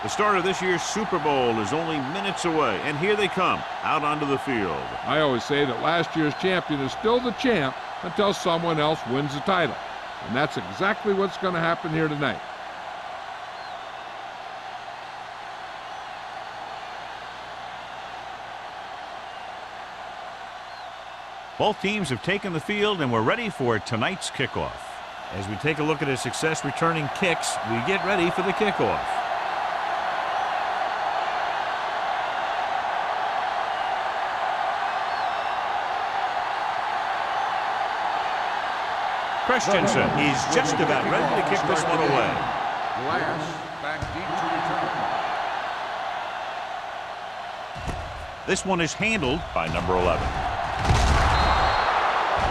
The start of this year's Super Bowl is only minutes away, and here they come, out onto the field. I always say that last year's champion is still the champ until someone else wins the title. And that's exactly what's going to happen here tonight. Both teams have taken the field, and we're ready for tonight's kickoff. As we take a look at his success returning kicks, we get ready for the kickoff. Christensen is just about ready to kick this one away. Back deep to return. This one is handled by number 11.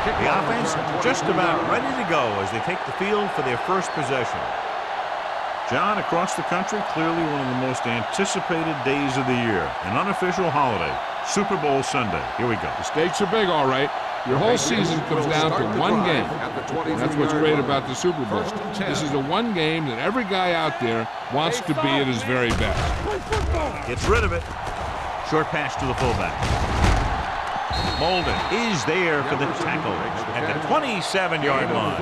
The offense just about ready to go as they take the field for their first possession. John, across the country, clearly one of the most anticipated days of the year. An unofficial holiday, Super Bowl Sunday. Here we go. The stakes are big, all right. Your whole season comes down to one game. And that's what's great about the Super Bowl. This is the one game that every guy out there wants to be at his very best. Gets rid of it. Short pass to the fullback. Molden is there for the tackle at the 27-yard line.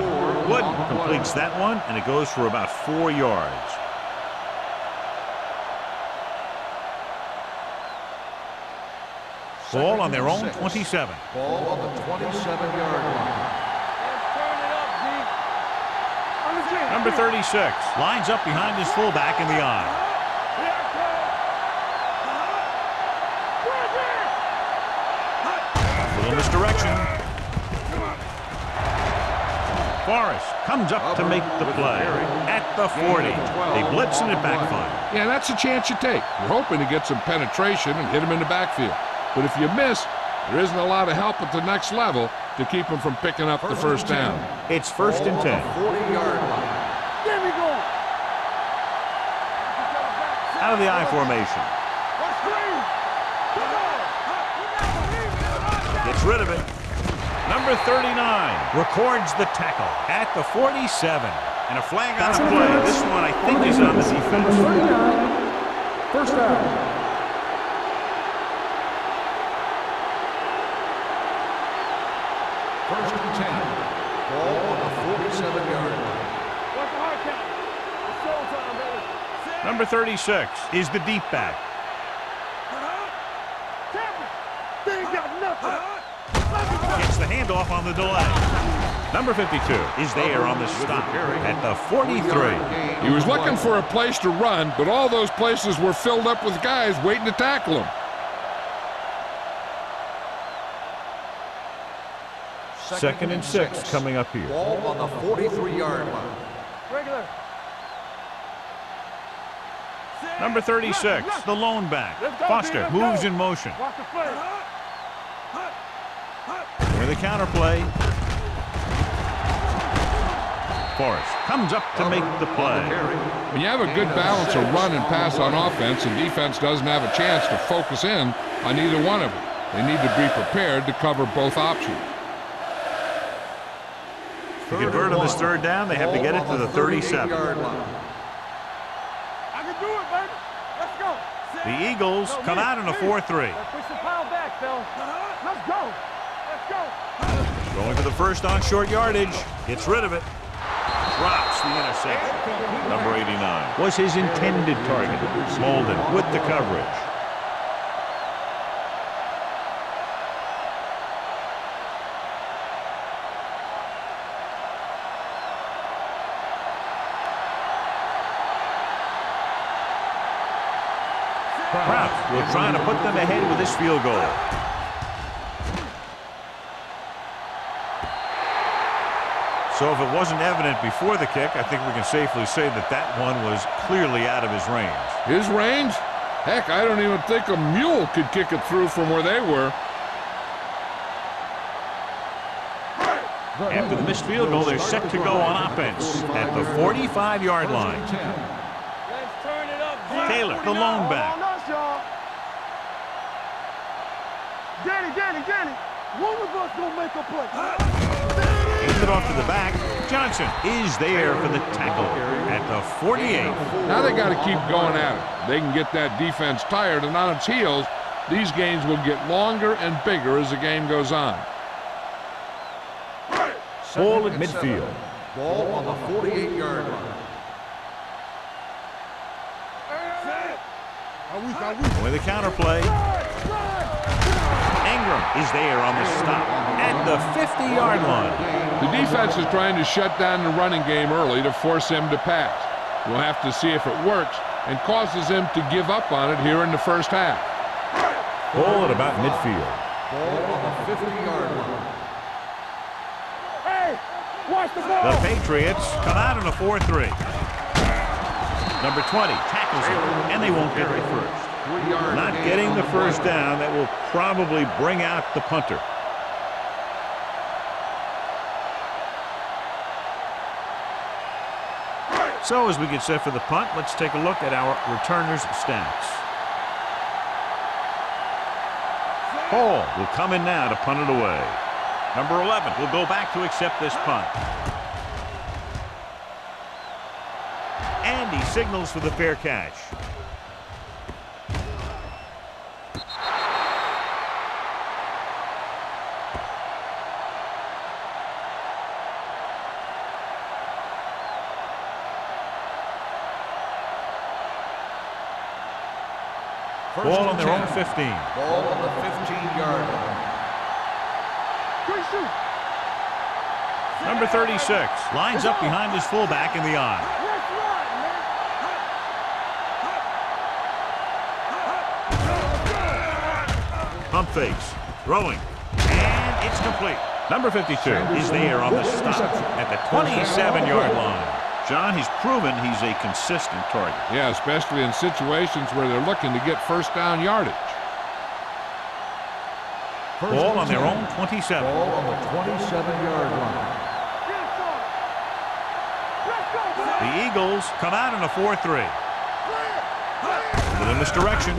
Wood completes that one, and it goes for about 4 yards. Ball on their own 27. Ball on the 27-yard line. Number 36 lines up behind his fullback in the eye. Little misdirection. Forrest comes up to make the play at the 40. They blitz and it backfires. Yeah, that's a chance you take. You're hoping to get some penetration and hit him in the backfield. But if you miss, there isn't a lot of help at the next level to keep him from picking up the first down. It's 1st and 10. 40-yard line. There we go. Out of the I formation. Gets rid of it. Number 39 records the tackle at the 47. And a flag on the play. This one, I think, is on the defense. First down. First and 10. Ball on the 47-yard line. Number 36 is the deep back. Gets the handoff on the delay. Number 52 is there on the stop at the 43. He was looking for a place to run, but all those places were filled up with guys waiting to tackle him. Second and 6 coming up here. Ball on the 43-yard line. Regular. Number 36, the lone back. Foster moves in motion. Watch the play. With the counter play. Forrest comes up to make the play. When you have a good balance of run and pass on offense, and defense doesn't have a chance to focus in on either one of them. They need to be prepared to cover both options. To convert on this third down, they have to get it to the 37. The Eagles come out in a 4-3. Going for the first on short yardage. Gets rid of it. Drops the interception. Number 89 was his intended target. Molden with the coverage. Kraft will try to put them ahead with this field goal. So if it wasn't evident before the kick, I think we can safely say that that one was clearly out of his range. His range? Heck, I don't even think a mule could kick it through from where they were. After the missed field goal, they're set to go on offense at the 45-yard line. Taylor, the lone back. Danny, one of us gonna make a play. Hands it off to the back. Johnson is there for the tackle at the 48. Now they got to keep going at it. They can get that defense tired and on its heels. These games will get longer and bigger as the game goes on. Ball at midfield. Ball on the 48-yard line. With the counter play. Ingram is there on the stop at the 50-yard line. The defense is trying to shut down the running game early to force him to pass. We'll have to see if it works and causes him to give up on it here in the first half. Ball at about midfield. Ball on the 50-yard line. Hey, watch the ball. The Patriots come out in a 4-3. Number 20 tackles it, and they won't get the first. Not getting the first down, that will probably bring out the punter. So as we get set for the punt, let's take a look at our returners' stats. Hall will come in now to punt it away. Number 11 will go back to accept this punt. And he signals for the fair catch. Ball on their own 15. Ball on the 15-yard line. Number 36 lines up behind his fullback in the eye. Pump fakes, throwing, and it's complete. Number 52 is there on the stop at the 27-yard line. John, he's proven he's a consistent target. Yeah, especially in situations where they're looking to get first down yardage. Ball on their own 27. Ball on the 27-yard line. The Eagles come out in a 4-3. In this direction.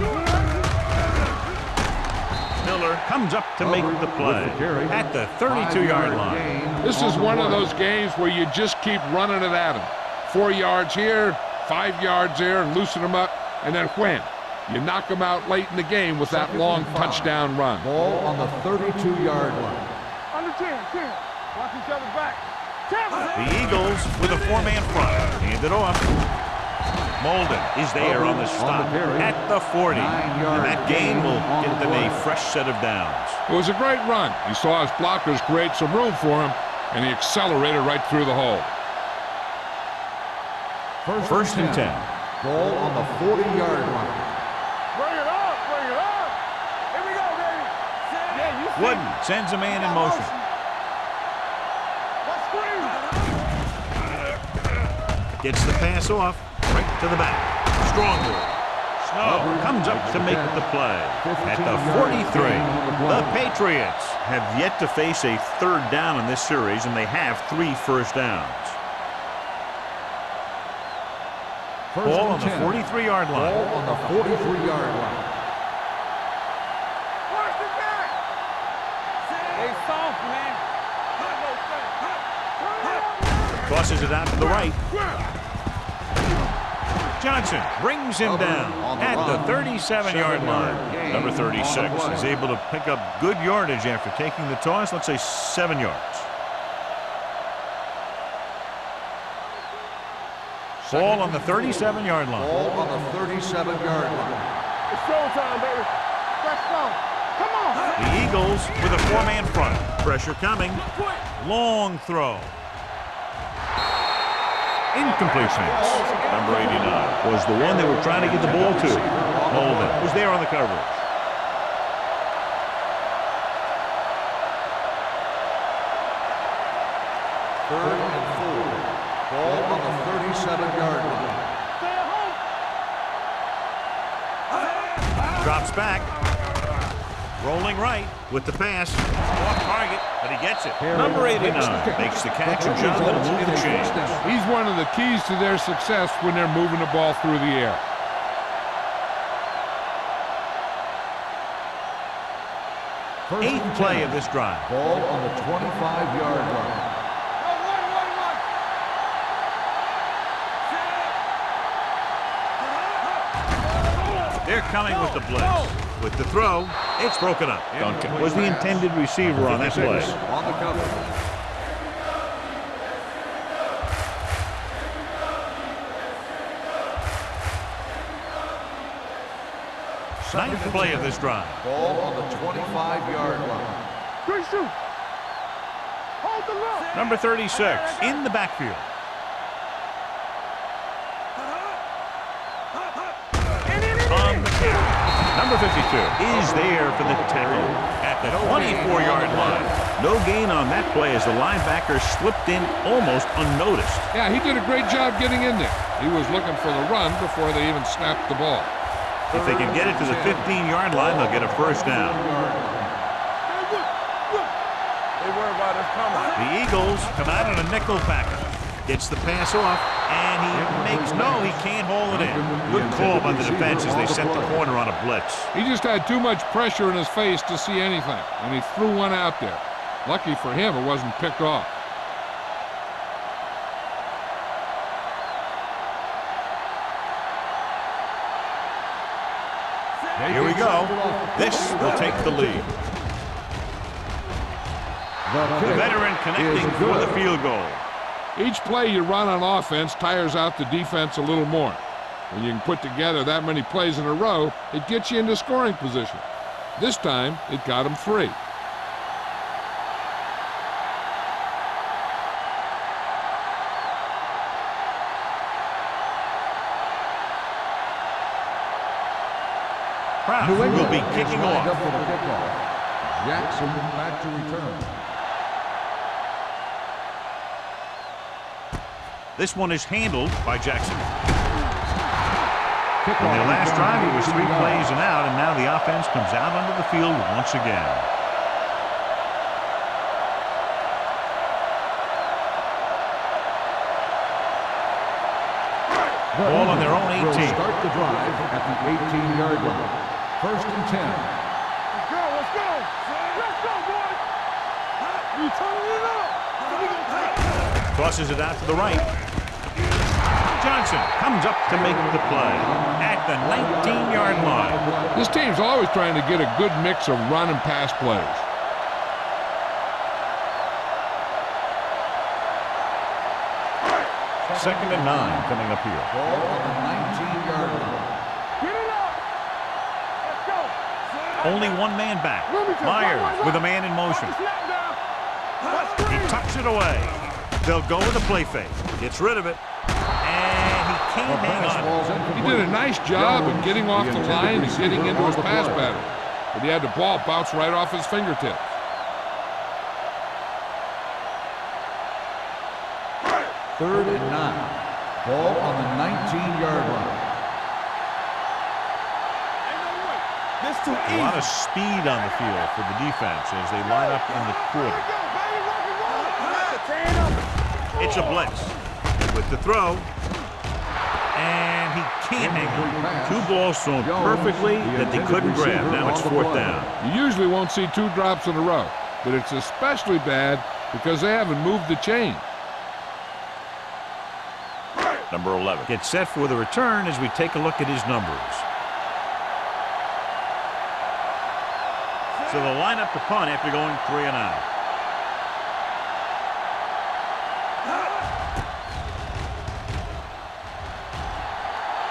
Miller comes up to make the play at the 32-yard line. This is one of those games where you just keep running it at them. 4 yards here, 5 yards there, and loosen them up, and then wham. You knock them out late in the game with that long touchdown run. Ball on the 32-yard line. Under 10. Watch each other back. The Eagles with a 4-man front. Hand it off. Molden is there on the stop at the 40. And that gain will get them a fresh set of downs. It was a great run. He saw his blockers create some room for him, and he accelerated right through the hole. First and 10. Ball on the 40-yard line. Bring it up. Here we go, baby. Yeah, you see. Wooden sends a man in motion. Let's scream. Gets the pass off right to the back. Strongly. Snow comes up to make the play at the 43. The Patriots have yet to face a third down in this series, and they have 3 first downs. Ball on the 43-yard line. Ball on the 43-yard line. Watch the back. Stay soft, man. Tosses it out to the right. Johnson brings him down at the 37-yard line. Number 36 is able to pick up good yardage after taking the toss. Let's say 7 yards. Ball on the 37-yard line. Ball on the 37-yard line. It's showtime, baby. Let's go. Come on. The Eagles with a 4-man front. Pressure coming. Long throw. Incompletion. Number 89 was the one they were trying to get the ball to. Holden was there on the coverage. Third and 4. Ball on the 37-yard line. Stay at home. Drops back. Rolling right with the pass. Off target, but he gets it. Number 89 makes the catch, and John will move the chains. He's one of the keys to their success when they're moving the ball through the air. Eighth play of this drive. Ball on the 25-yard line. They're coming with the blitz. With the throw, it's broken up. Duncan Was the intended receiver on that play. On the cover. Ninth play of this drive. Ball on the 25-yard line. Good shoot. Hold the look. Number 36 in the backfield. On the carry. Number 52 is there for the tackle at the 24-yard line. No gain on that play as the linebacker slipped in almost unnoticed. Yeah, he did a great job getting in there. He was looking for the run before they even snapped the ball. If they can get it to the 15-yard line, they'll get a first down. They worry about us coming. The Eagles come out on a nickel package. Gets the pass off, and he can't hold it in. Good call by the defense as they set the corner on a blitz. He just had too much pressure in his face to see anything, and he threw one out there. Lucky for him, it wasn't picked off. Here we go. This will take the lead. The veteran connecting for the field goal. Each play you run on offense tires out the defense a little more. When you can put together that many plays in a row, it gets you into scoring position. This time, it got him 3. Kraft will be kicking off. Up for the kickoff. Jackson back to return. This one is handled by Jackson. In their last drive, he was 3 plays and out, and now the offense comes out onto the field once again. Ball on their own 18. Will start the drive at the 18-yard line. First and 10. Let's go, let's go. Let's go, boys. You turning it up. Tosses it out to the right. Johnson comes up to make the play at the 19-yard line. This team's always trying to get a good mix of run and pass plays. Second and 9 coming up here. Ball on the 19-yard line. Get it up. Let's go. Only one man back. Myers with a man in motion. Snap down. He tucks it away. They'll go with a play fake. Gets rid of it. And he can't hang on. He did a nice job of getting off the line and getting into his pass pattern. But he had the ball bounce right off his fingertips. Third and 9. Ball on the 19-yard line. A lot of speed on the field for the defense as they line up in the quarter. It's a blitz with the throw. And he can't hang on. 2 balls thrown perfectly that they couldn't grab. Now it's 4th down. You usually won't see 2 drops in a row, but it's especially bad because they haven't moved the chain. Number 11 gets set for the return as we take a look at his numbers. So they'll line up the punt after going 3 and out.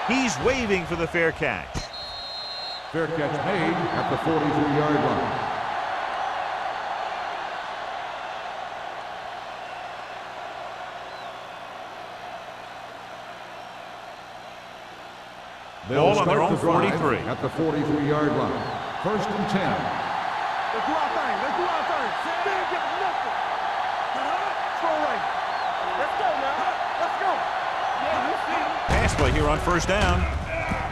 He's waving for the fair catch. Fair catch made at the 43-yard line. Ball on their own 43. At the 43-yard line. First and 10. Let's do our thing. Let's do our thing. Stand up, nothing. Throw right. Let's go now. Let's go. Yeah, you see. Pass play here on first down.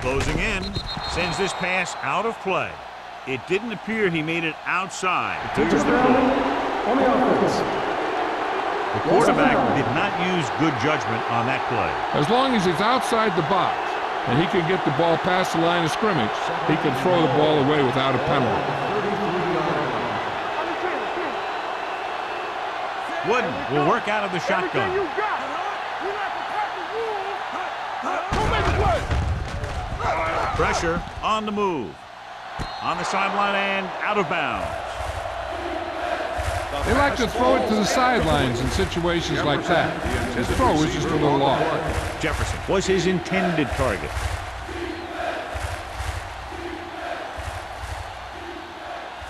Closing in. Sends this pass out of play. It didn't appear he made it outside. Here's the call. On the offense. The quarterback did not use good judgment on that play. As long as it's outside the box and he can get the ball past the line of scrimmage, he can throw the ball away without a penalty. Wooden will work out of the shotgun. Everything you got. We like to cut the rules. Don't make it work. Pressure on the move. On the sideline and out of bounds. They like to throw it to the sidelines in situations like that. His throw was just a little off. Jefferson was his intended target.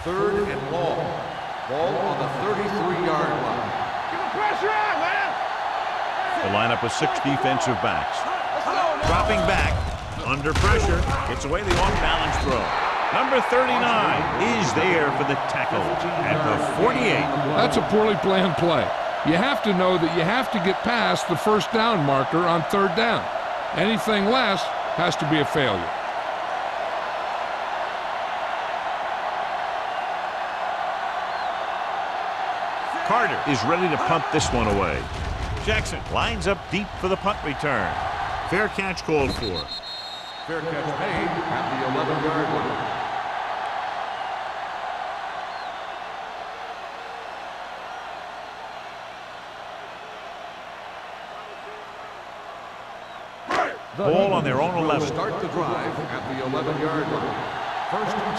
Third and long. Ball on the 33-yard line. Get the pressure out, man. The lineup of 6 defensive backs. Dropping back, under pressure, gets away the off-balance throw. Number 39 is there for the tackle at the 48. That's a poorly planned play. You have to know that you have to get past the first down marker on third down. Anything less has to be a failure. Carter is ready to punt this one away. Jackson lines up deep for the punt return. Fair catch called for. Fair catch made at the 11-yard line. Ball on their own 11. Start the drive at the 11-yard line. First and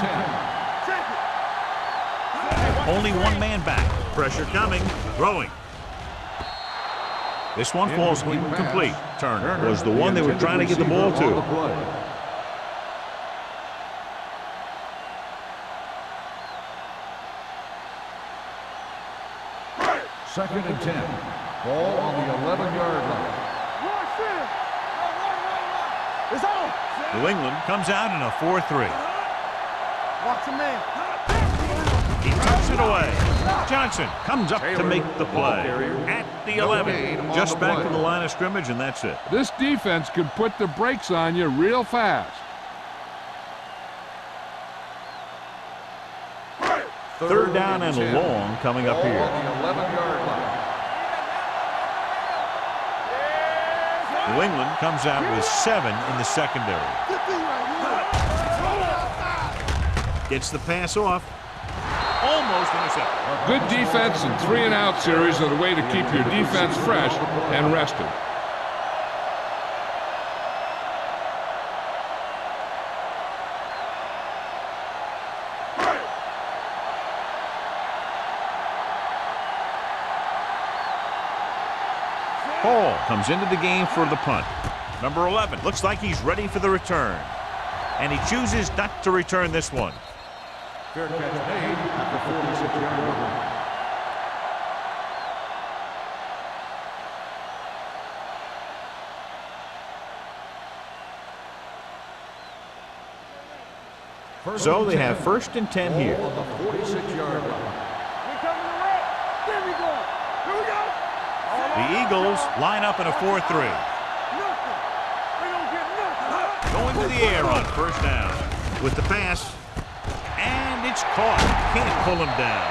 10. Only one man back. Pressure coming. Throwing. This one falls incomplete. Turner was the one they were trying to get the ball to. Second and 10. Ball on the 11-yard line. It's on. New England comes out in a 4-3. Watch the man. He tucks it away. Johnson comes up to make the play at the 11. Just back to the line of scrimmage, and that's it. This defense can put the brakes on you real fast. Third down and long coming up here. On the 11-yard line. New England comes out with 7 in the secondary. Gets the pass off. Almost intercepted. Good defense and 3-and-out series are the way to keep your defense fresh and rested. Hall comes into the game for the punt. Number 11 looks like he's ready for the return. And he chooses not to return this one. Fair catch made at the 46-yard line. So they have first and 10 here. On the 46-yard line. We coming to wreck. There we go. Here we go. The Eagles line up in a 4-3. Nothing. We don't get nothing. Going to the air on first down. With the pass. And it's caught. Can't pull him down.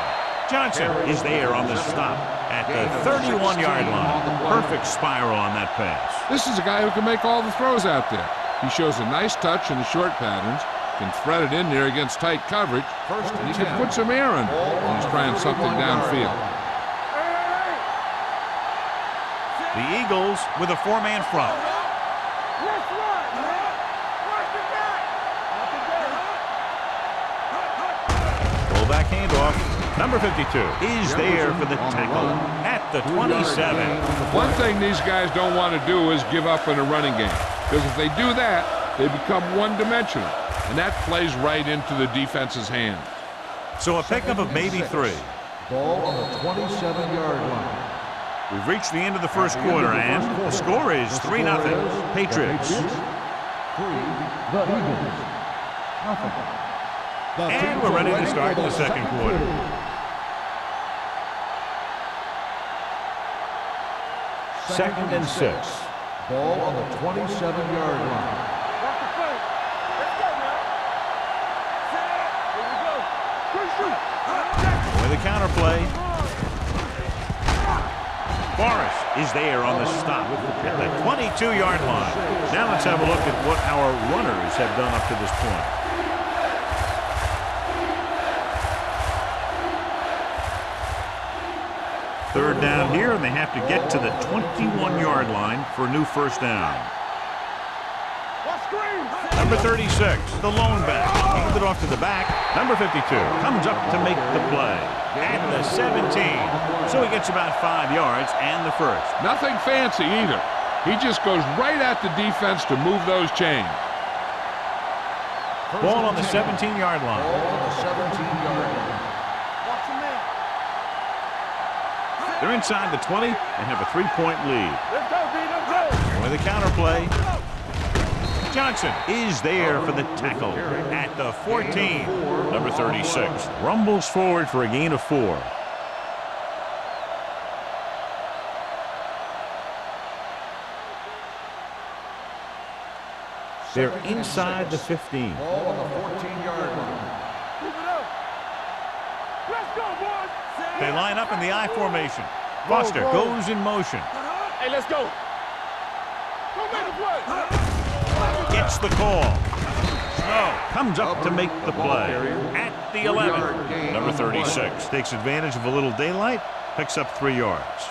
Johnson is there on the stop at the 31-yard line. Perfect spiral on that pass. This is a guy who can make all the throws out there. He shows a nice touch in the short patterns, can thread it in there against tight coverage, and he can put some air under when he's trying something downfield. The Eagles with a 4-man front. Let's run, man. Watch the guy. Fullback handoff. Number 52 is there for the tackle at the 27. One thing these guys don't want to do is give up in a running game, because if they do that, they become one-dimensional, and that plays right into the defense's hand. So a pickup of maybe 3. Ball on the 27-yard line. We've reached the end of the first quarter, and the score is 3-0 Patriots. 3, the Eagles. Nothing. And we're ready to start the second quarter. Second and 6. Ball on the 27-yard line. Watch the play. Let's go, man. Here we go. Good shoot. With a counterplay. Forrest is there on the stop at the 22-yard line. Now let's have a look at what our runners have done up to this point. Third down here, and they have to get to the 21-yard line for a new first down. Let's Number 36, the lone back. Hands it off to the back. Number 52 comes up to make the play at the 17. So he gets about 5 yards and the first. Nothing fancy either. He just goes right at the defense to move those chains. Ball on the 17-yard line. Ball on the 17-yard line. Watch him in. They're inside the 20 and have a 3-point lead. Let's go, D. Let's go. With a counter play, Johnson is there for the tackle at the 14. Number 36 rumbles forward for a gain of 4. They're inside the 15. Ball on the 14-yard line. Move it up. Let's go, boys. They line up in the I formation. Foster goes in motion. Hey, let's go. Go make the play. Gets the call. Snow comes up to make the play at the 11. Number 36 takes advantage of a little daylight, picks up 3 yards.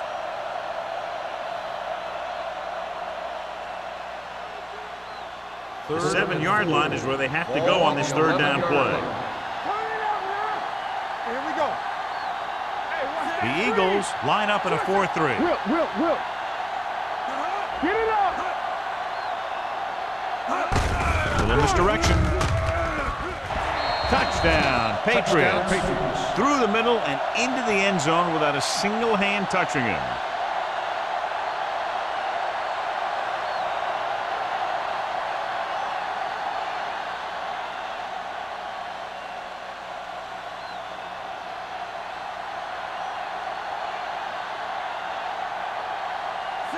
The 7-yard line is where they have to go on this third down play. Here we go. The Eagles line up in a 4-3. Will. Get it up. Little misdirection. Touchdown, Patriots. Through the middle and into the end zone without a single hand touching him.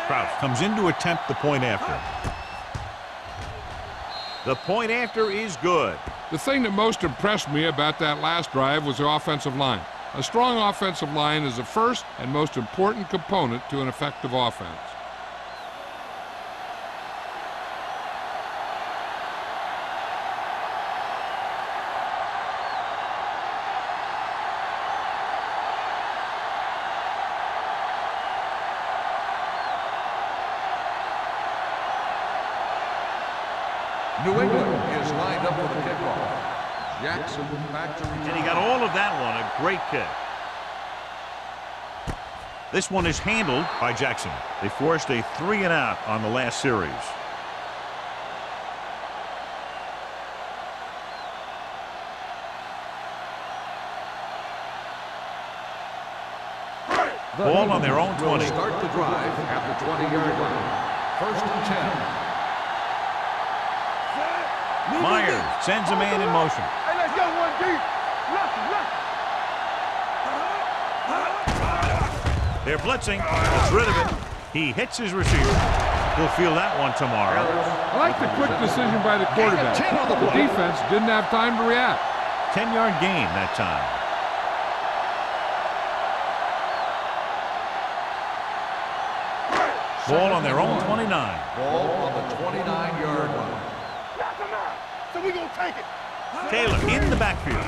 Crouch comes in to attempt the point after. The point after is good. The thing that most impressed me about that last drive was the offensive line. A strong offensive line is the first and most important component to an effective offense. New England is lined up for the kickoff. Jackson back to return. And he got all of that one. A great kick. This one is handled by Jackson. They forced a 3-and-out on the last series. Ball on their own 20. Will start the drive at the 20-yard line. First and 10. Myers sends a man in motion. Hey, let's go, 1 deep. They're blitzing. Gets rid of it. He hits his receiver. He'll feel that one tomorrow. I like the quick decision by the quarterback. The defense didn't have time to react. 10-yard gain that time. Ball on their own 29. Ball on the 29-yard line. So we gonna take it. Taylor in the backfield.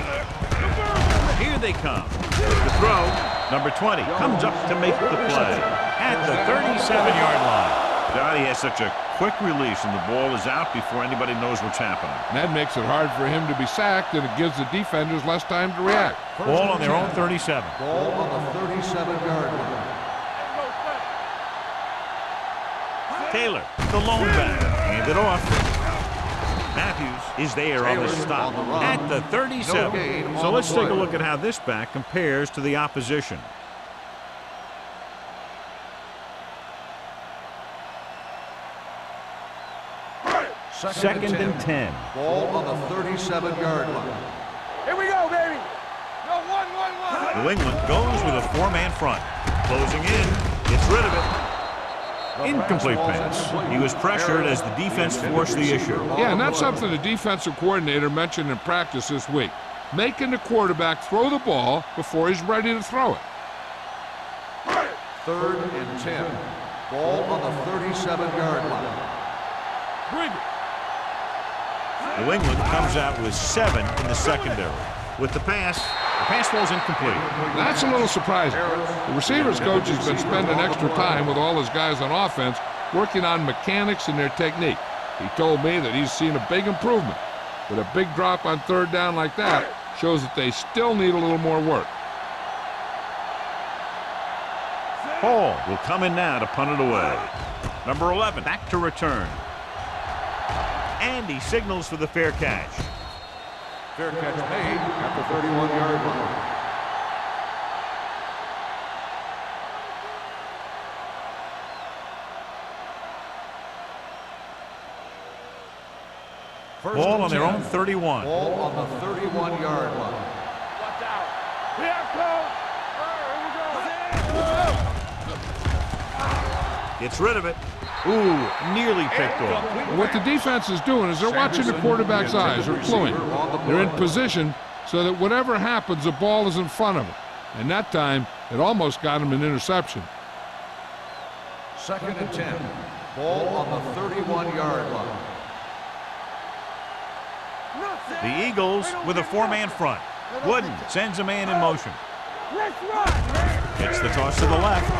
Here they come. The throw, number 20, comes up to make the play at the 37-yard line. God, he has such a quick release, and the ball is out before anybody knows what's happening. And that makes it hard for him to be sacked, and it gives the defenders less time to react. Ball on their own 37. Ball on the 37-yard line. Taylor, the lone back, hand it off. Matthews is there on the stop at the 37. So let's take a look at how this back compares to the opposition. Second and 10. Ball on the 37-yard line. Here we go, baby. Go 1-1-1. New England goes with a 4-man front. Closing in, gets rid of it. Incomplete pass. He was pressured as the defense forced the issue. Yeah, and that's something the defensive coordinator mentioned in practice this week. Making the quarterback throw the ball before he's ready to throw it. Third and 10. Ball on the 37-yard line. Bring it. New England comes out with 7 in the secondary. With the pass falls incomplete. That's a little surprising. The receivers coach has been spending extra time with all his guys on offense working on mechanics and their technique. He told me that he's seen a big improvement, but a big drop on third down like that shows that they still need a little more work. Hall will come in now to punt it away. Number 11 back to return. And he signals for the fair catch. Fair catch made at the 31-yard line. Ball on their own 31. Ball on the 31-yard line. Watch out. Here comes. Gets rid of it. Ooh, nearly picked off. And what the defense is doing is they're watching the quarterback's eyes. They're cluing. They're in position so that whatever happens, the ball is in front of them. And that time, it almost got him an interception. 2nd and 10. Ball on the 31-yard line. The Eagles with a four-man front. Wooden sends a man in motion. Let's run. Gets the toss to the left.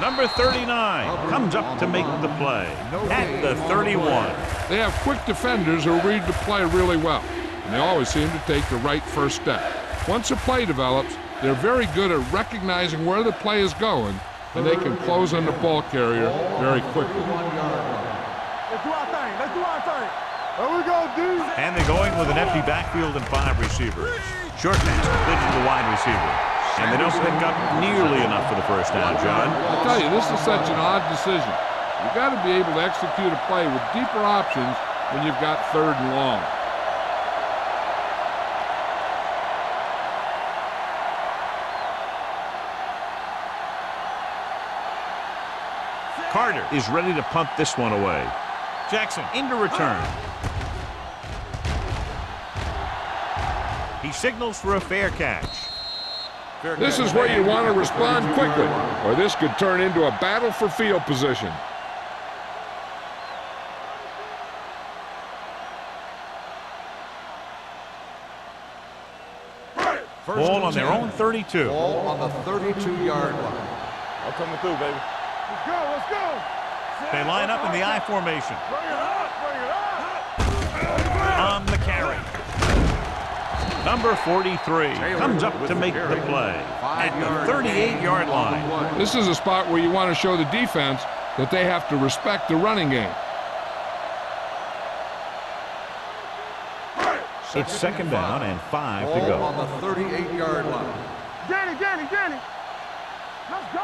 Number 39 comes up to make the play at the 31. They have quick defenders who read the play really well, and they always seem to take the right first step. Once a play develops, they're very good at recognizing where the play is going, and they can close on the ball carrier very quickly. Let's do our thing. Let's do our thing. There we go, D. And they're going with an empty backfield and 5 receivers. Short pass completed to the wide receiver. And they don't pick up nearly enough for the first down, John. I tell you, this is such an odd decision. You've got to be able to execute a play with deeper options when you've got 3rd and long. Carter is ready to punt this one away. Jackson into return. He signals for a fair catch. This is where you want to respond quickly, or this could turn into a battle for field position. Ball on their own 32. Ball on the 32-yard line. I'm coming through, baby. Let's go. Let's go. They line up in the I formation. Bring it up. Bring it up. On the carry. Number 43 comes up to make the play at the 38-yard line. This is a spot where you want to show the defense that they have to respect the running game. It's 2nd down and 5 to Ball on go. the 38-yard line. Danny. Let's go.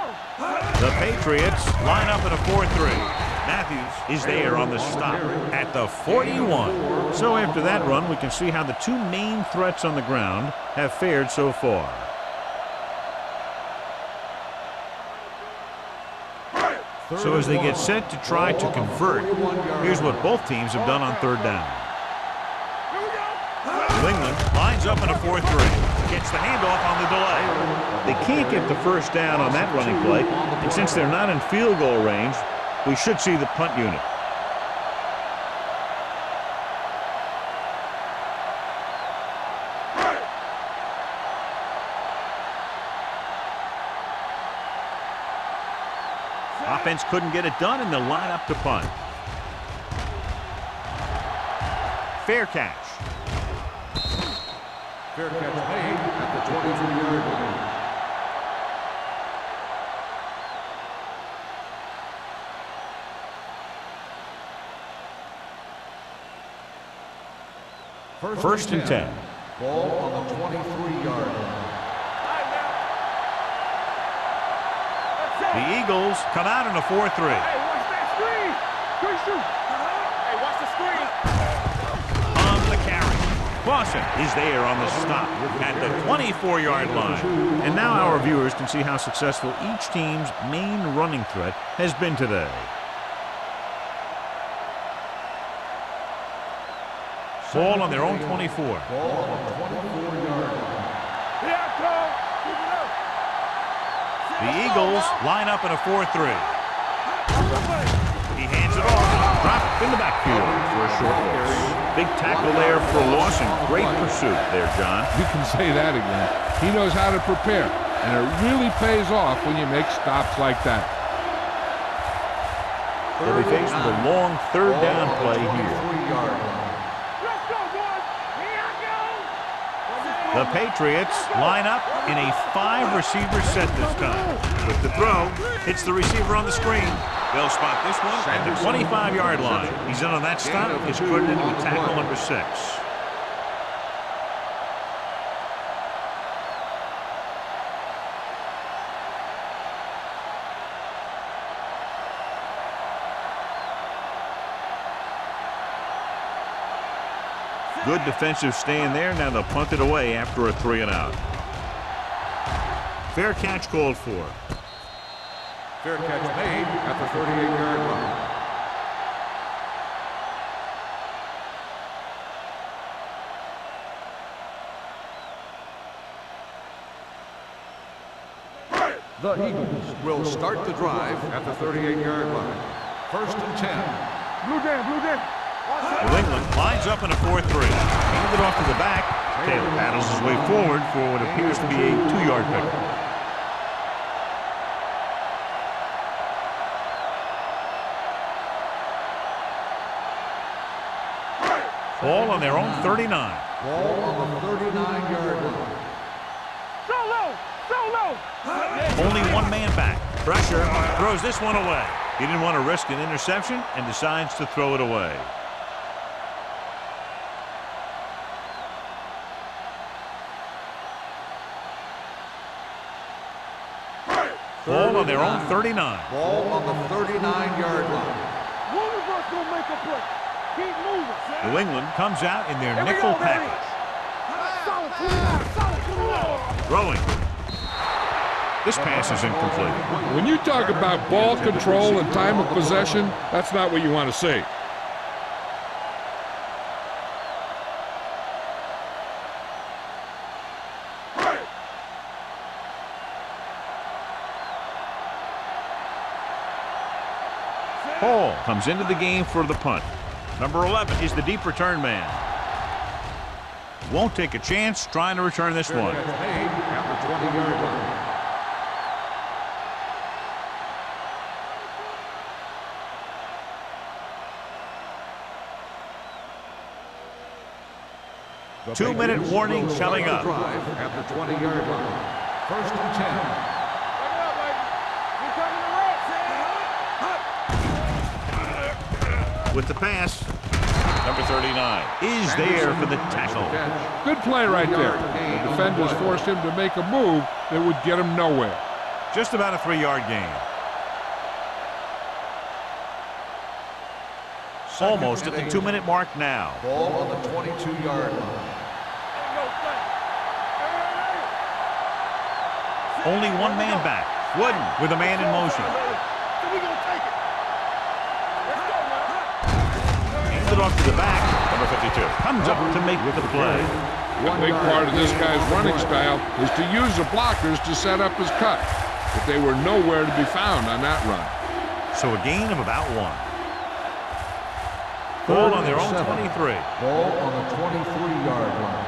The Patriots line up in a 4-3. Matthews is there on the stop at the 41. So after that run, we can see how the 2 main threats on the ground have fared so far. So as they get set to try to convert, here's what both teams have done on 3rd down. New England lines up in a 4-3. Gets the handoff on the delay. They can't get the first down on that running play, and since they're not in field goal range, we should see the punt unit. Offense couldn't get it done, and they'll line up to punt. Fair catch. Fair catch made at the 22-yard line. First and 10. Ball on the 23-yard line. The Eagles come out in a 4-3. Hey, watch that screen. Good shoot. Hey, watch the screen. On the carry. Clausen is there on the stop at the 24-yard line. And now our viewers can see how successful each team's main running threat has been today. Ball on their own 24. Ball on the 24-yard line. Here I come. Keep it up. The Eagles line up in a 4-3. He hands it off. Dropped in the backfield for a short loss. Big tackle there for Lawson. Great pursuit there, John. You can say that again. He knows how to prepare, and it really pays off when you make stops like that. They'll be faced with a long third down play here. Let's go, boys. Here I go. The Patriots line up in a 5-receiver set this time. With the throw, hits the receiver on the screen. They'll spot this one at the 25-yard line. He's in on that stop. Is credited with tackle number 6. Good defensive stand there. Now they'll punt it away after a 3-and-out. Fair catch called for. Fair catch made at the 38-yard line. The Eagles will start the drive at the 38-yard line. 1st and 10. Blue jam, blue jam. New England lines up in a 4-3. Handed off to the back. Taylor paddles his way forward for what appears to be a 2-yard pickup. Ball on their own 39. Ball on the 39-yard line. Solo. Only one man back. Pressure. Throws this one away. He didn't want to risk an interception and decides to throw it away. Ball on their own 39. Ball on the 39-yard line. One of us gonna make a play. Keep moving. New England comes out in their Here we nickel go, baby. package. Solid 29. Throwing. This pass is incomplete. When you talk about ball control and time of possession, that's not what you want to see. Hall comes into the game for the punt. Number 11 is the deep return man. Won't take a chance trying to return this one. Made at the 20-yard line. The 2-minute Patriots warning will coming start up. the drive at the 20-yard line. 1st and 10. With the pass, number 39 is there for the tackle. Good play right there. The defenders forced him to make a move that would get him nowhere. Just about a 3-yard gain. Almost at the 2-minute mark now. Ball on the 22-yard line. Only one man back. Wooden with a man in motion. Handed off to the back. Number 52 comes up to make the play. One big part of this guy's running style is to use the blockers to set up his cut. But they were nowhere to be found on that run. So a gain of about 1. Ball on their own 23. Ball on the 23-yard line.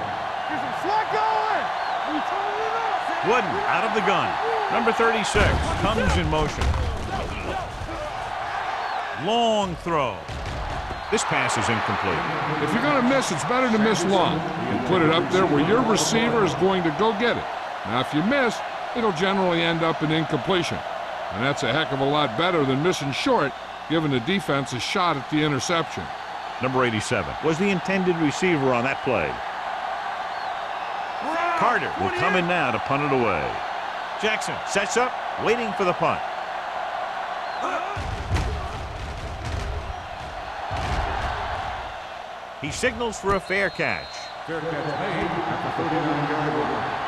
Get some slack going. We turning it up. Wooden out of the gun. Number 36 comes in motion. Long throw. This pass is incomplete. If you're going to miss, it's better to miss long. You put it up there where your receiver is going to go get it. Now, if you miss, it'll generally end up in incompletion. And that's a heck of a lot better than missing short, giving the defense a shot at the interception. Number 87 was the intended receiver on that play. Carter will come in now to punt it away. Jackson sets up, waiting for the punt. He signals for a fair catch. Fair catch made at the 39-yard line.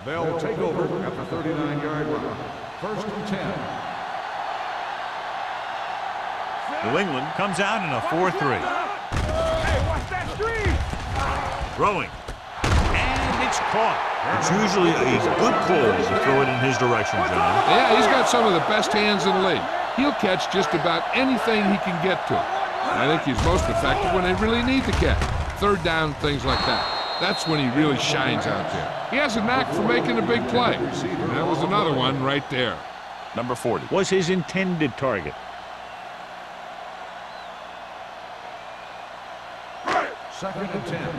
They'll take over at the 39-yard line. 1st and 10. New England comes out in a 4-3. Hey, watch that street. Throwing. And it's caught. It's usually a good call to throw it in his direction, John. Yeah, he's got some of the best hands in the league. He'll catch just about anything he can get to. I think he's most effective when they really need to catch. third down, things like that. That's when he really shines out there. He has a knack for making a big play. And that was another one right there. Number 40 was his intended target. Second and 10.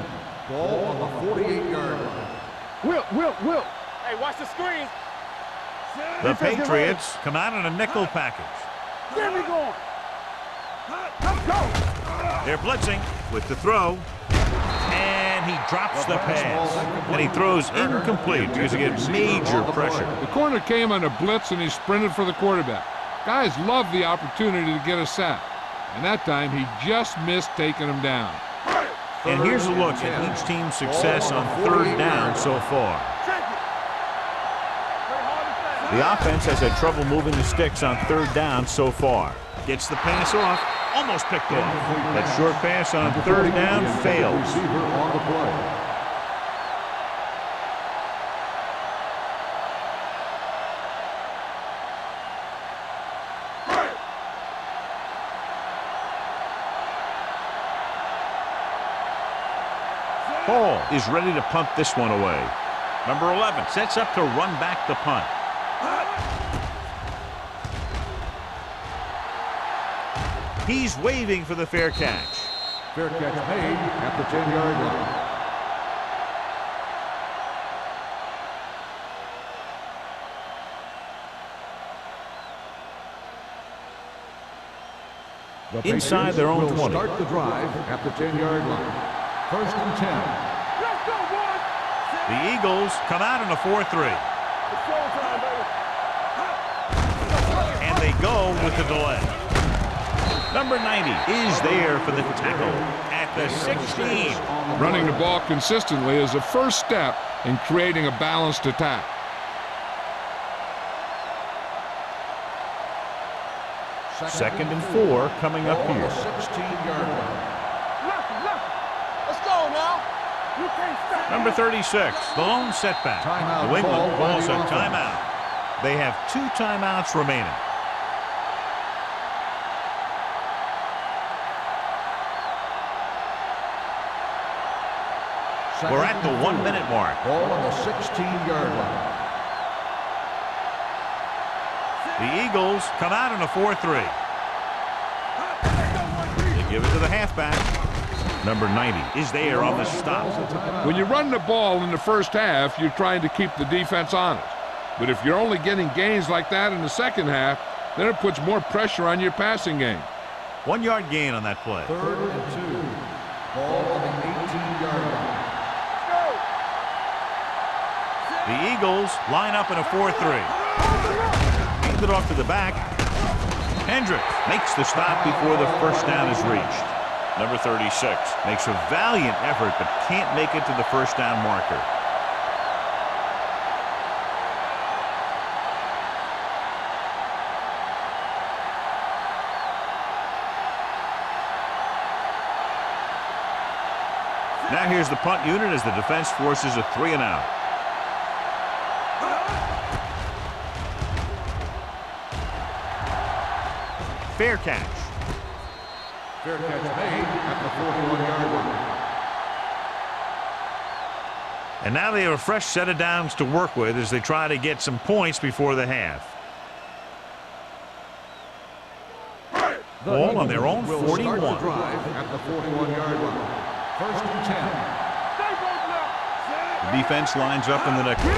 Ball on the 48-yard line. Will. Hey, watch the screen. The Patriots come out in a nickel package. Get me going. Let's go. They're blitzing with the throw. And he drops the pass. And he throws incomplete because he gets major pressure. The corner came on a blitz and he sprinted for the quarterback. Guys love the opportunity to get a sack. And that time he just missed taking him down. And here's a look at each team's success on third down so far. The offense has had trouble moving the sticks on third down so far. Gets the pass off, almost picked off. That short pass on third down fails. Hall is ready to punt this one away. Number 11 sets up to run back the punt. He's waving for the fair catch. Fair catch made at the 10-yard line. Inside their own 20. Start the drive at the 10-yard line. First and 10. Let's go, boys. The Eagles come out in a 4-3. It's showtime, baby. And they go with the delay. Number 90 is there for the tackle at the 16. Running the ball consistently is the first step in creating a balanced attack. Second and 4 coming up here. 16-yard line. Let's go now. You can't stop. Number 36, the lone setback. Timeout New England call by calls the a offense. timeout. They have 2 timeouts remaining. We're at the 1-minute mark. Ball on the 16-yard line. The Eagles come out in a 4-3. They give it to the halfback. Number 90 is there on the stop. When you run the ball in the first half, you're trying to keep the defense honest. But if you're only getting gains like that in the second half, then it puts more pressure on your passing game. 1-yard gain on that play. Third and 2. Ball on the 18-yard line. The Eagles line up in a 4-3. Hand it off to the back. Hendricks makes the stop before the first down is reached. Number 36 makes a valiant effort but can't make it to the first down marker. Now here's the punt unit as the defense forces a 3-and-out. Fair catch. Fair catch made at the 41-yard line. And now they have a fresh set of downs to work with as they try to get some points before the half. Ball on their own 41. Start the drive at the 41-yard line. First and 10. The defense lines up in the nickel.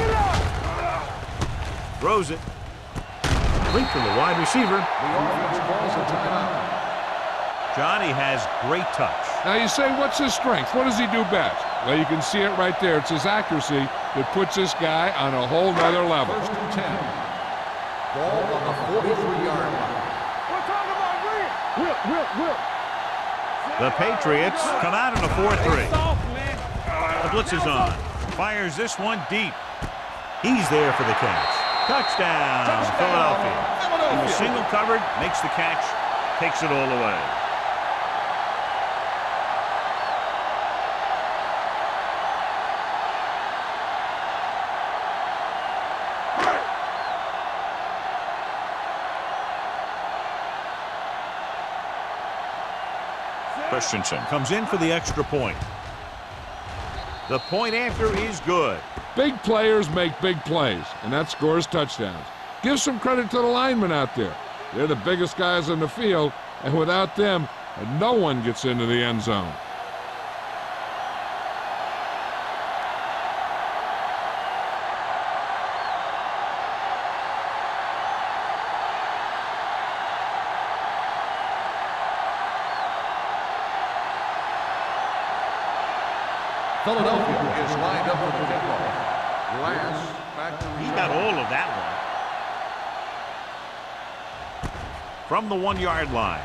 Throws it. Link from the wide receiver. The offense calls a timeout. Johnny has great touch. Now you say, what's his strength? What does he do best? Well, you can see it right there. It's his accuracy that puts this guy on a whole nother level. First and 10. Ball on the 43-yard line. We're talking about Will. The Patriots come out in a 4-3. The blitz is on. Fires this one deep. He's there for the catch. Touchdown, Philadelphia. He was single covered, makes the catch, takes it all away. Christensen comes in for the extra point. The point after is good. Big players make big plays, and that scores touchdowns. Give some credit to the linemen out there. They're the biggest guys on the field, and without them, no one gets into the end zone. Philadelphia is lined up for the kickoff. Glass back to He got all of that one. From the 1-yard line.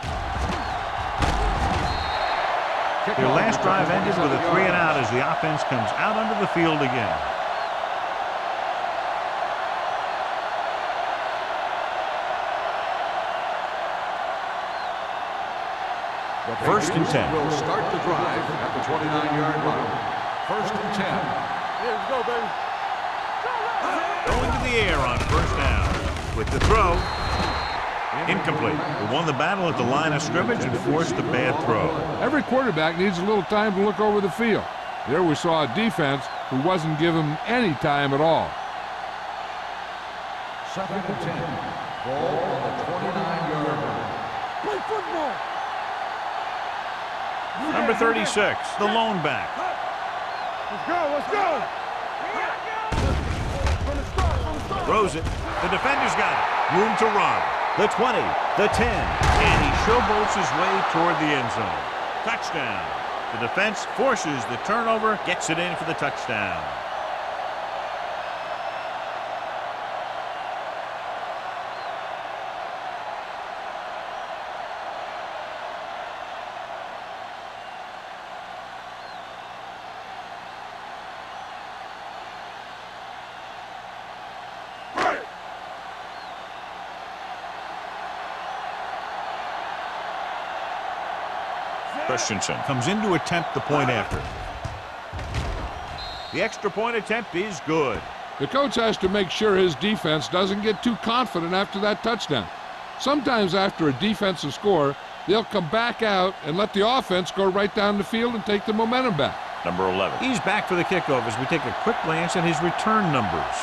Their last drive ended with a 3-and-out as the offense comes out onto the field again. First and 10. Will start the drive at the 29-yard line. First and 10. Here we go, baby. Going to the air on first down. With the throw. Incomplete. They won the battle at the line of scrimmage and forced a bad throw. Every quarterback needs a little time to look over the field. There we saw a defense who wasn't given any time at all. Second and 10. Ball on the 29-yard line. Play football. Number 36, the lone back. Let's go, let's go. From the start. Throws it. The defender's got it. Room to run. The 20, the 10, and he showboats his way toward the end zone. Touchdown. The defense forces the turnover, gets it in for the touchdown. Christensen comes in to attempt the point after. The extra point attempt is good. The coach has to make sure his defense doesn't get too confident after that touchdown. Sometimes after a defensive score, they'll come back out and let the offense go right down the field and take the momentum back. Number 11. He's back for the kickoff as we take a quick glance at his return numbers.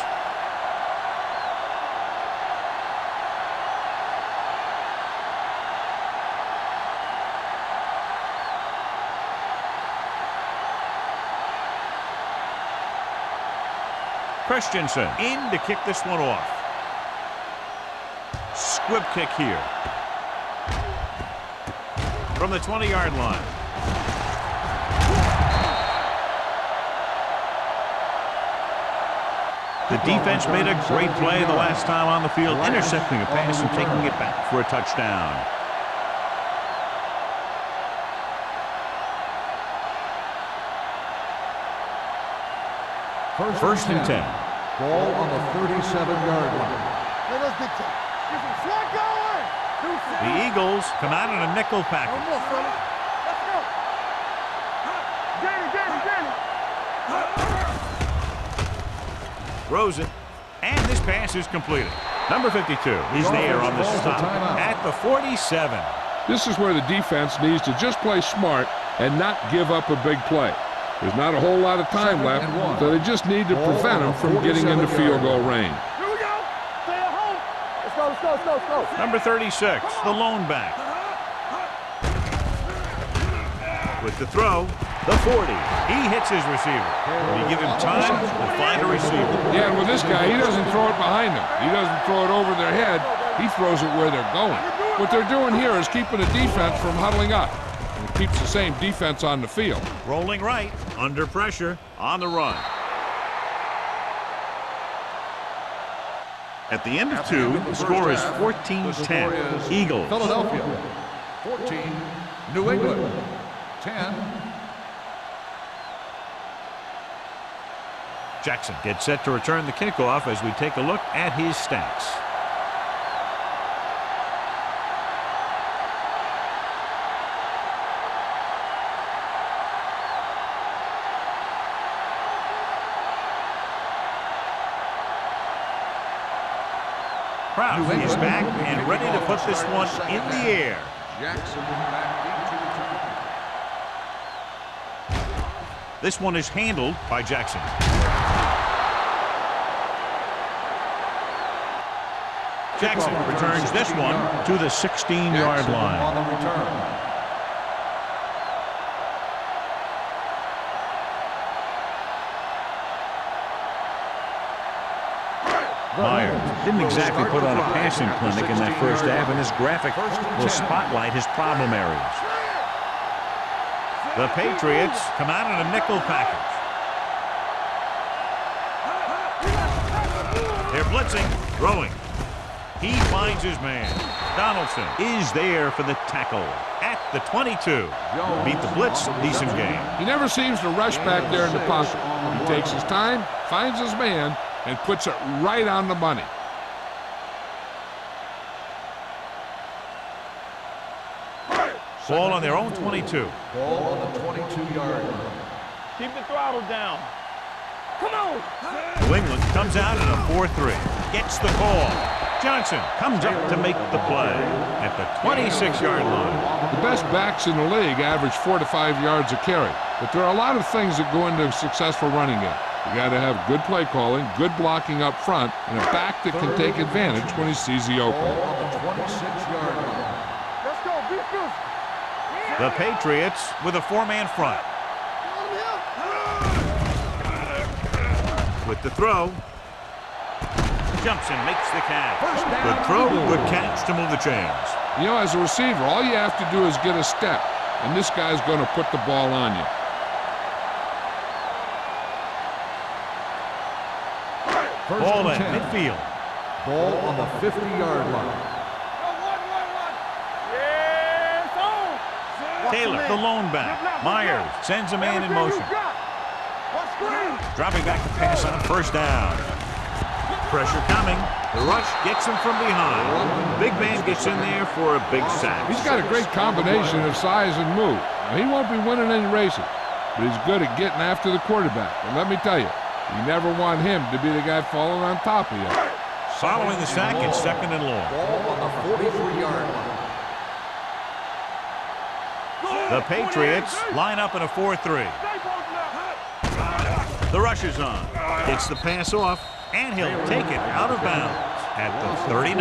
Christensen in to kick this one off. Squib kick here. From the 20-yard line. The defense made a great play the last time on the field, intercepting a pass and taking it back for a touchdown. First and 10. Ball on the 37-yard line. Let us get to get some slot going. The Eagles come out in a nickel One package. more, fella. Let's go. Danny. Throws it, and this pass is completed. Number 52, he's there on the stop at the 47. This is where the defense needs to just play smart and not give up a big play. There's not a whole lot of time left, so they just need to prevent them from getting into field goal range. Here we go. Stay at home. Let's go. Number 36, the lone back. With the throw, the 40. He hits his receiver. When you give him time, he'll find a receiver. Yeah, and with this guy, he doesn't throw it behind them. He doesn't throw it over their head. He throws it where they're going. What they're doing here is keeping the defense from huddling up. And it keeps the same defense on the field. Rolling right, under pressure, on the run. At the end of two, the score is 14-10. Eagles. Philadelphia. 14. New England. 10. Jackson gets set to return the kickoff as we take a look at his stats. Proud is back and ready to put this one in the air. Jackson back deep to This one is handled by Jackson. Jackson returns this one to the 16-yard line. On the return. Myers didn't exactly put on a passing clinic in that first half, and this graphic will spotlight his problem areas. The Patriots come out in a nickel package. They're blitzing, throwing. He finds his man. Donaldson is there for the tackle at the 22. Beat the blitz, decent game. He never seems to rush back there in the pocket. He takes his time, finds his man, and puts it right on the money. Ball on their own 22. Ball on the 22-yard line. Keep the throttle down. Come on. New England comes out in a 4-3. Gets the call. Johnson comes up to make the play at the 26-yard line. The best backs in the league average 4 to 5 yards a carry, but there are a lot of things that go into a successful running game. You got to have good play calling, good blocking up front, and a back that can take advantage when he sees the opening. Ball on the 26-yard line. Let's go. Be good. The Patriots with a 4-man front. With the throw. Jumps and makes the catch. Good throw, good catch to move the chains. You know, as a receiver, all you have to do is get a step, and this guy's going to put the ball on you. Ball at midfield. Ball on the 50-yard line. Taylor, the lone back. Myers sends a man in motion. Dropping back to pass on first down. Pressure coming. The rush gets him from behind. Big man gets in there for a big sack. He's got a great combination of size and move. Now, he won't be winning any races, but he's good at getting after the quarterback. And let me tell you, you never want him to be the guy falling on top of you. Following the sack, it's 2nd and long. Ball on the 43-yard line. The Patriots line up in a 4-3. The rush is on. Gets the pass off, and he'll take it out of bounds at the 39.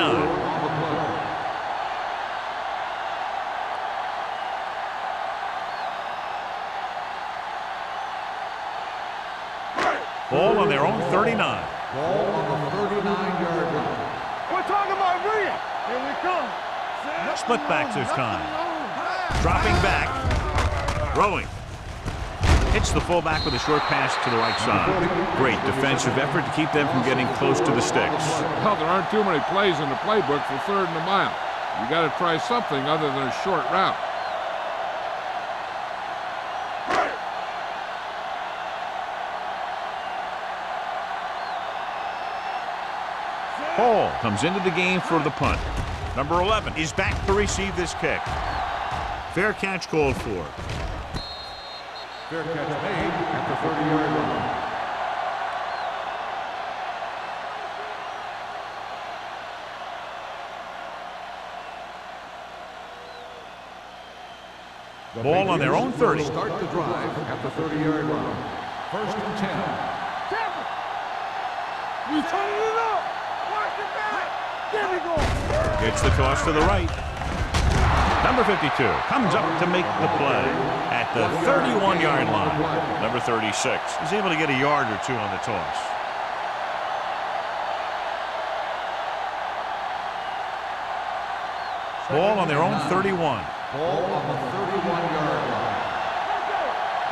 Ball on their own 39. Ball on the 39-yard line. We're talking about real. Here we come. Split backs this time. Dropping back. Throwing. Hits the fullback with a short pass to the right side. Great defensive effort to keep them from getting close to the sticks. Well, there aren't too many plays in the playbook for 3rd and a mile. You got to try something other than a short route. Hall comes into the game for the punt. Number 11 is back to receive this kick. Fair catch called for. Fair catch made at the 30-yard line. Ball on their own 30. Start the drive at the 30-yard line. 1st and 10. You turning it up. Watch it back. There we go. Gets the toss to the right. Number 52 comes up to make the play at the 31-yard line. Number 36 is able to get a yard or two on the toss. Ball on their own 31. Ball on the 31-yard line.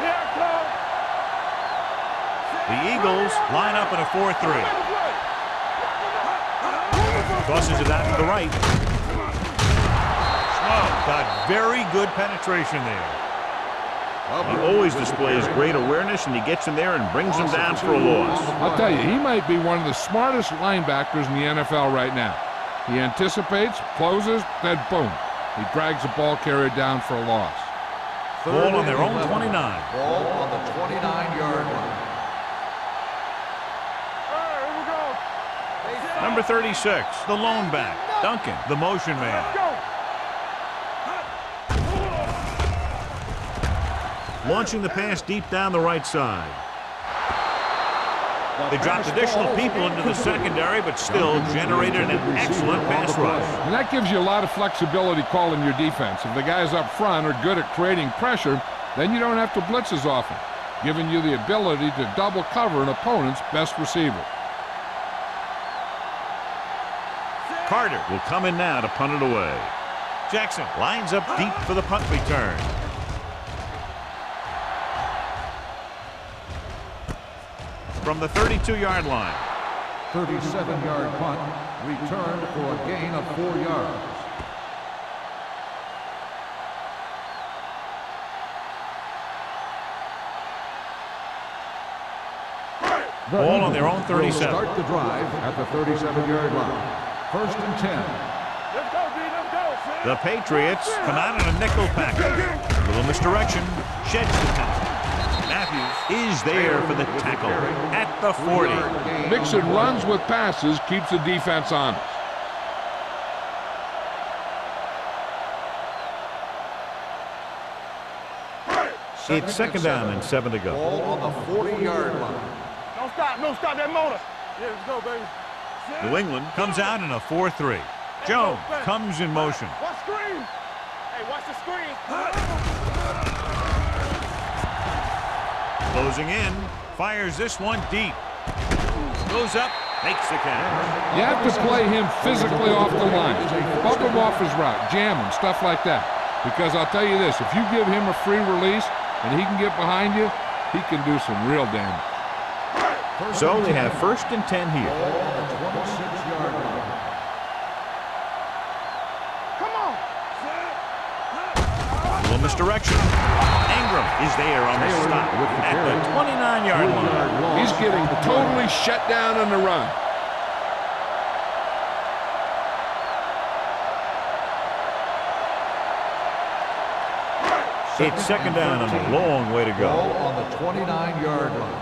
Here it comes. The Eagles line up in a 4-3. Tosses it out to the right. Schmo got very good penetration there. He always displays great awareness, and he gets in there and brings him down for a loss. I'll tell you, he might be one of the smartest linebackers in the NFL right now. He anticipates, closes, then boom. He drags the ball carrier down for a loss. Ball on their own 29. Ball on the 29-yard line. Number 36, the lone back. Duncan, the motion man. launching the pass deep down the right side. They dropped additional people into the secondary, but still generated an excellent pass rush. And that gives you a lot of flexibility calling your defense. If the guys up front are good at creating pressure, then you don't have to blitz as often, giving you the ability to double cover an opponent's best receiver. Carter will come in now to punt it away. Jackson lines up deep for the punt return. From the 32-yard line. 37-yard punt, returned for a gain of 4 yards. Ball on their own 37. Start the drive at the 37-yard line. 1st and 10. Let's go, B. Let's go. The Patriots come out in a nickel package. A little misdirection. Sheds the tackle. Matthews is there for the tackle at the 40. Mixon runs with passes, keeps the defense honest. It's 2nd down and 7 to go. Ball on the 40-yard line. Don't stop that motor. Yeah, let's go, baby. New England comes out in a 4-3. Jones comes in motion. Watch screen. Hey, watch the screen. Closing in, fires this one deep. Goes up, makes the catch. You have to play him physically off the line. Bump him off his route, jam him, stuff like that. Because I'll tell you this, if you give him a free release and he can get behind you, he can do some real damage. So they have 1st and 10 here. 26-yard line. Come on. A little misdirection. Ingram is there on the stop at the 29-yard line. He's getting totally shut down on the run. It's 2nd down and a long way to Ball go. on the 29-yard line.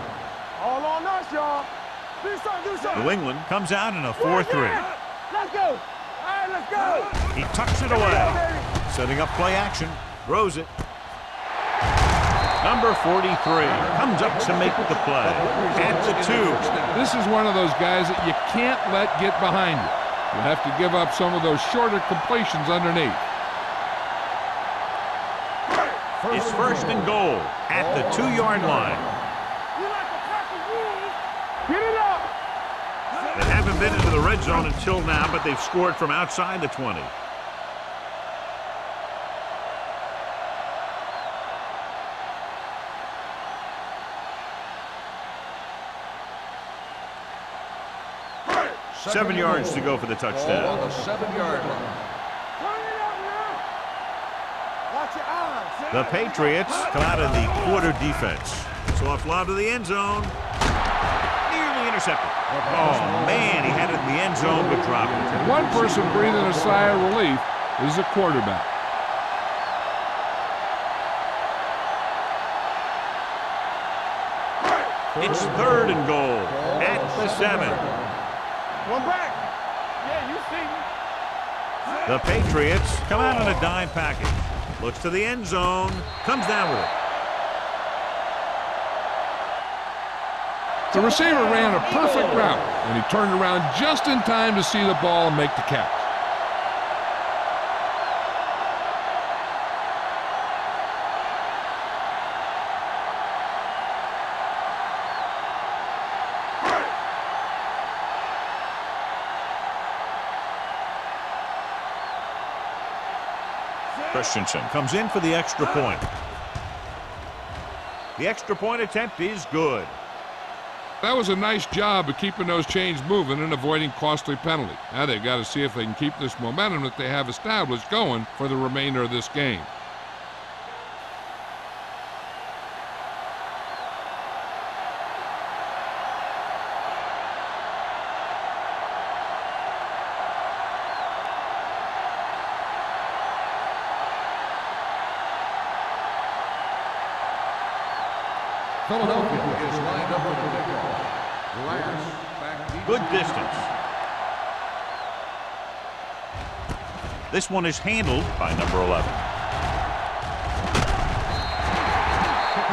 All on us, y'all. Do something. New England comes out in a 4-3. Let's go. All right, let's go. He tucks it away. Setting up play action. Throws it. Number 43 comes up to make the play at the 2. This is one of those guys that you can't let get behind you. You have to give up some of those shorter completions underneath. It's 1st and goal at the 2-yard line. You like the Packers rules. Get it up. They haven't been into the red zone until now, but they've scored from outside the 20. Seven yards to go for the Ball touchdown. on the 7-yard line. Turn it up now. Watch your eyes. The Patriots come out of the quarter defense. Soft lob to the end zone. Nearly intercepted. Oh, man, he had it in the end zone, but dropped it. One person breathing a sigh of relief is the quarterback. It's 3rd and goal at the 7. One back. Yeah, you see me. The Patriots come out in a dime package. Looks to the end zone. Comes down with it. The receiver ran a perfect route, and he turned around just in time to see the ball and make the catch. Christensen comes in for the extra point. The extra point attempt is good. That was a nice job of keeping those chains moving and avoiding costly penalties. Now they've got to see if they can keep this momentum that they have established going for the remainder of this game. Philadelphia is lined up for the kickoff. Glass back deep. Good distance. This one is handled by number 11.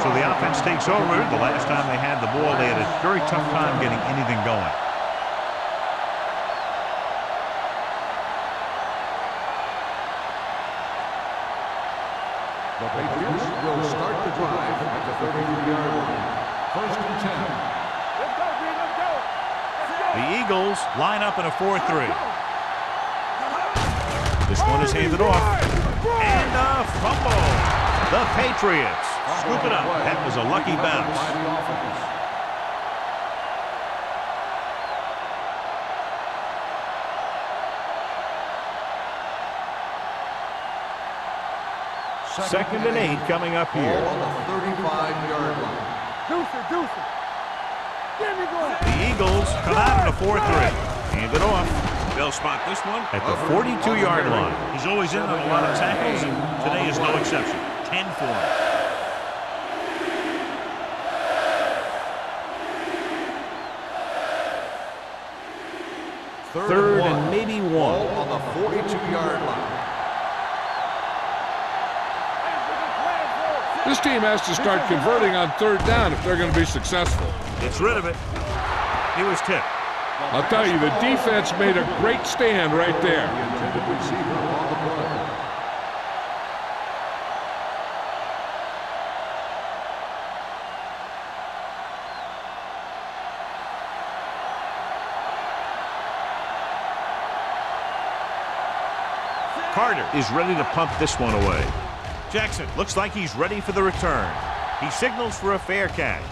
So the offense takes over. The last time they had the ball, they had a very tough time getting anything going. The Patriots will start the drive at the 33-yard line. First and 10. Let's go, Green. Let's go. Let's go. The Eagles line up in a 4-3. This one is handed off. And a fumble. The Patriots scoop it up. That was a lucky bounce. By the offense. Second and 8 coming up here. Ball on the 35-yard line. Deuce it, deuce it. Give me one. The Eagles come out in a 4-3. Hand it off. They'll spot this one at the 42-yard line. He's always in on a lot of tackles, and today is no exception. 10 for him. Third and maybe one. Ball on the 42-yard line. This team has to start converting on third down if they're going to be successful. Gets rid of it. He was tipped. I'll tell you, the defense made a great stand right there. The intended receiver on the play. Carter is ready to punt this one away. Jackson looks like he's ready for the return. He signals for a fair catch.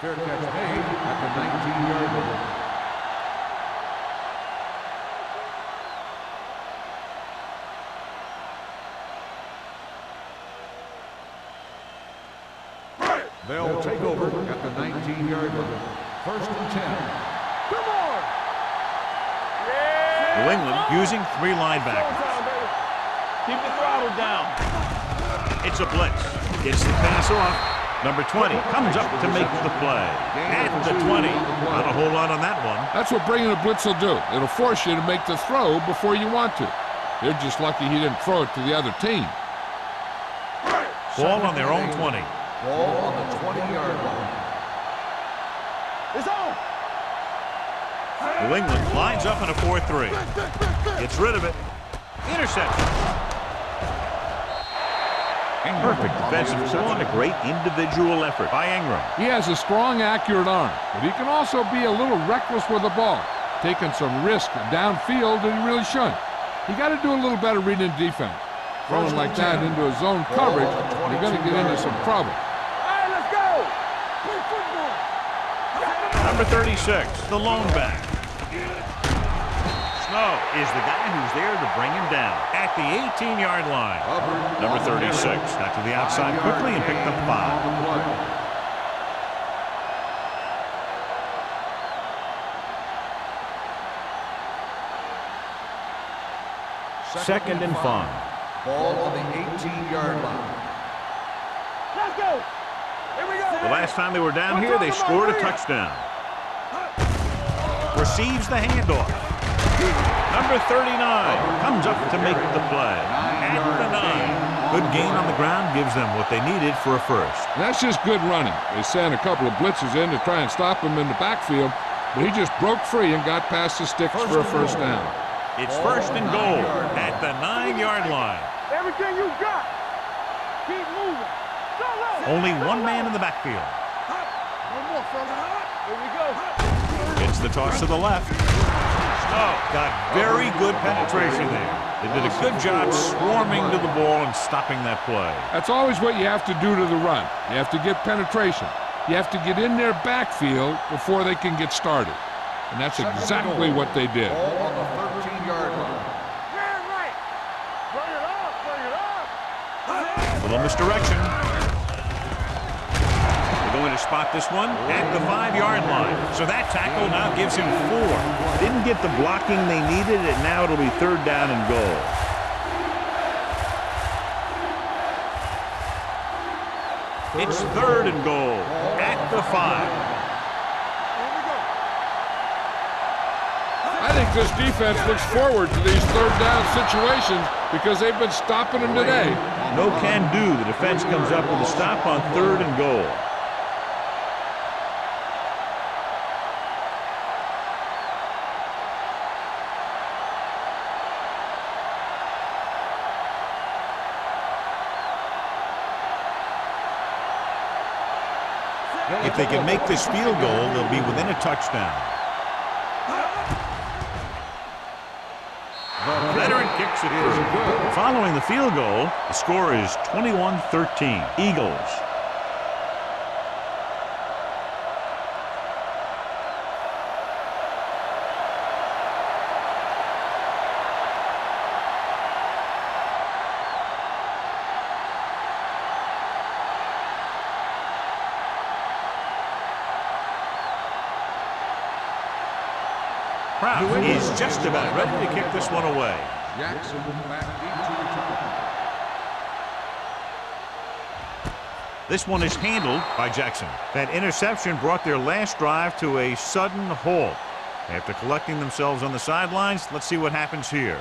Fair catch made at the 19-yard line. They'll take over at the 19-yard line. First and 10. Come on. New England using 3 linebackers. Keep the throttle down. It's a blitz. Gets the pass off. Number 20 comes up to make the play. At the 20. Not a whole lot on that one. That's what bringing a blitz will do. It'll force you to make the throw before you want to. They're just lucky he didn't throw it to the other team. Ball on their own 20. Ball on the 20-yard line. It's on. New England lines up in a 4-3. Gets rid of it. Interception. Perfect defensive throw and a great individual effort by Ingram. He has a strong, accurate arm, but he can also be a little reckless with the ball, taking some risk downfield that he really shouldn't. You got to do a little better reading defense. Throwing like that into a zone coverage, you're going to get into some trouble. All right, let's go. Play football. Number 36, the lone back. Snow is the guy who's there to bring him down at the 18-yard line. Number 36 got to the outside quickly and picked up 5. Second and 5. Ball on the 18-yard line. Let's go. Here we go. The last time they were down here, they scored a touchdown. Receives the handoff. Number 39 comes up to make the play. At the 9. Good gain on the ground gives them what they needed for a first. That's just good running. They sent a couple of blitzes in to try and stop him in the backfield, but he just broke free and got past the sticks for a first down. It's first and goal at the 9-yard line. Everything you got. Keep moving. Go, Only one man in the backfield. no more, fella. Here we go. It's the toss to the left. Snow got very good penetration there. They did a good job swarming to the ball and stopping that play. That's always what you have to do to the run. You have to get penetration. You have to get in their backfield before they can get started. And that's exactly what they did. Ball on the 13-yard line. Yeah, right. Bring it up, bring it up. Little misdirection. They're going to spot this one at the 5-yard line. So that tackle now gives him 4. Didn't get the blocking they needed, and now it'll be third down and goal. It's third and goal at the 5. I I think this defense looks forward to these third down situations because they've been stopping them today. No can do. The defense comes up with a stop on 3rd and goal. If they can make this field goal, they'll be within a touchdown. The veteran kicks it through. Following the field goal, the score is 21-13. Eagles. Kraft is just about ready to kick this one away. Jackson back deep to return. This one is handled by Jackson. That interception brought their last drive to a sudden halt. After collecting themselves on the sidelines, let's see what happens here.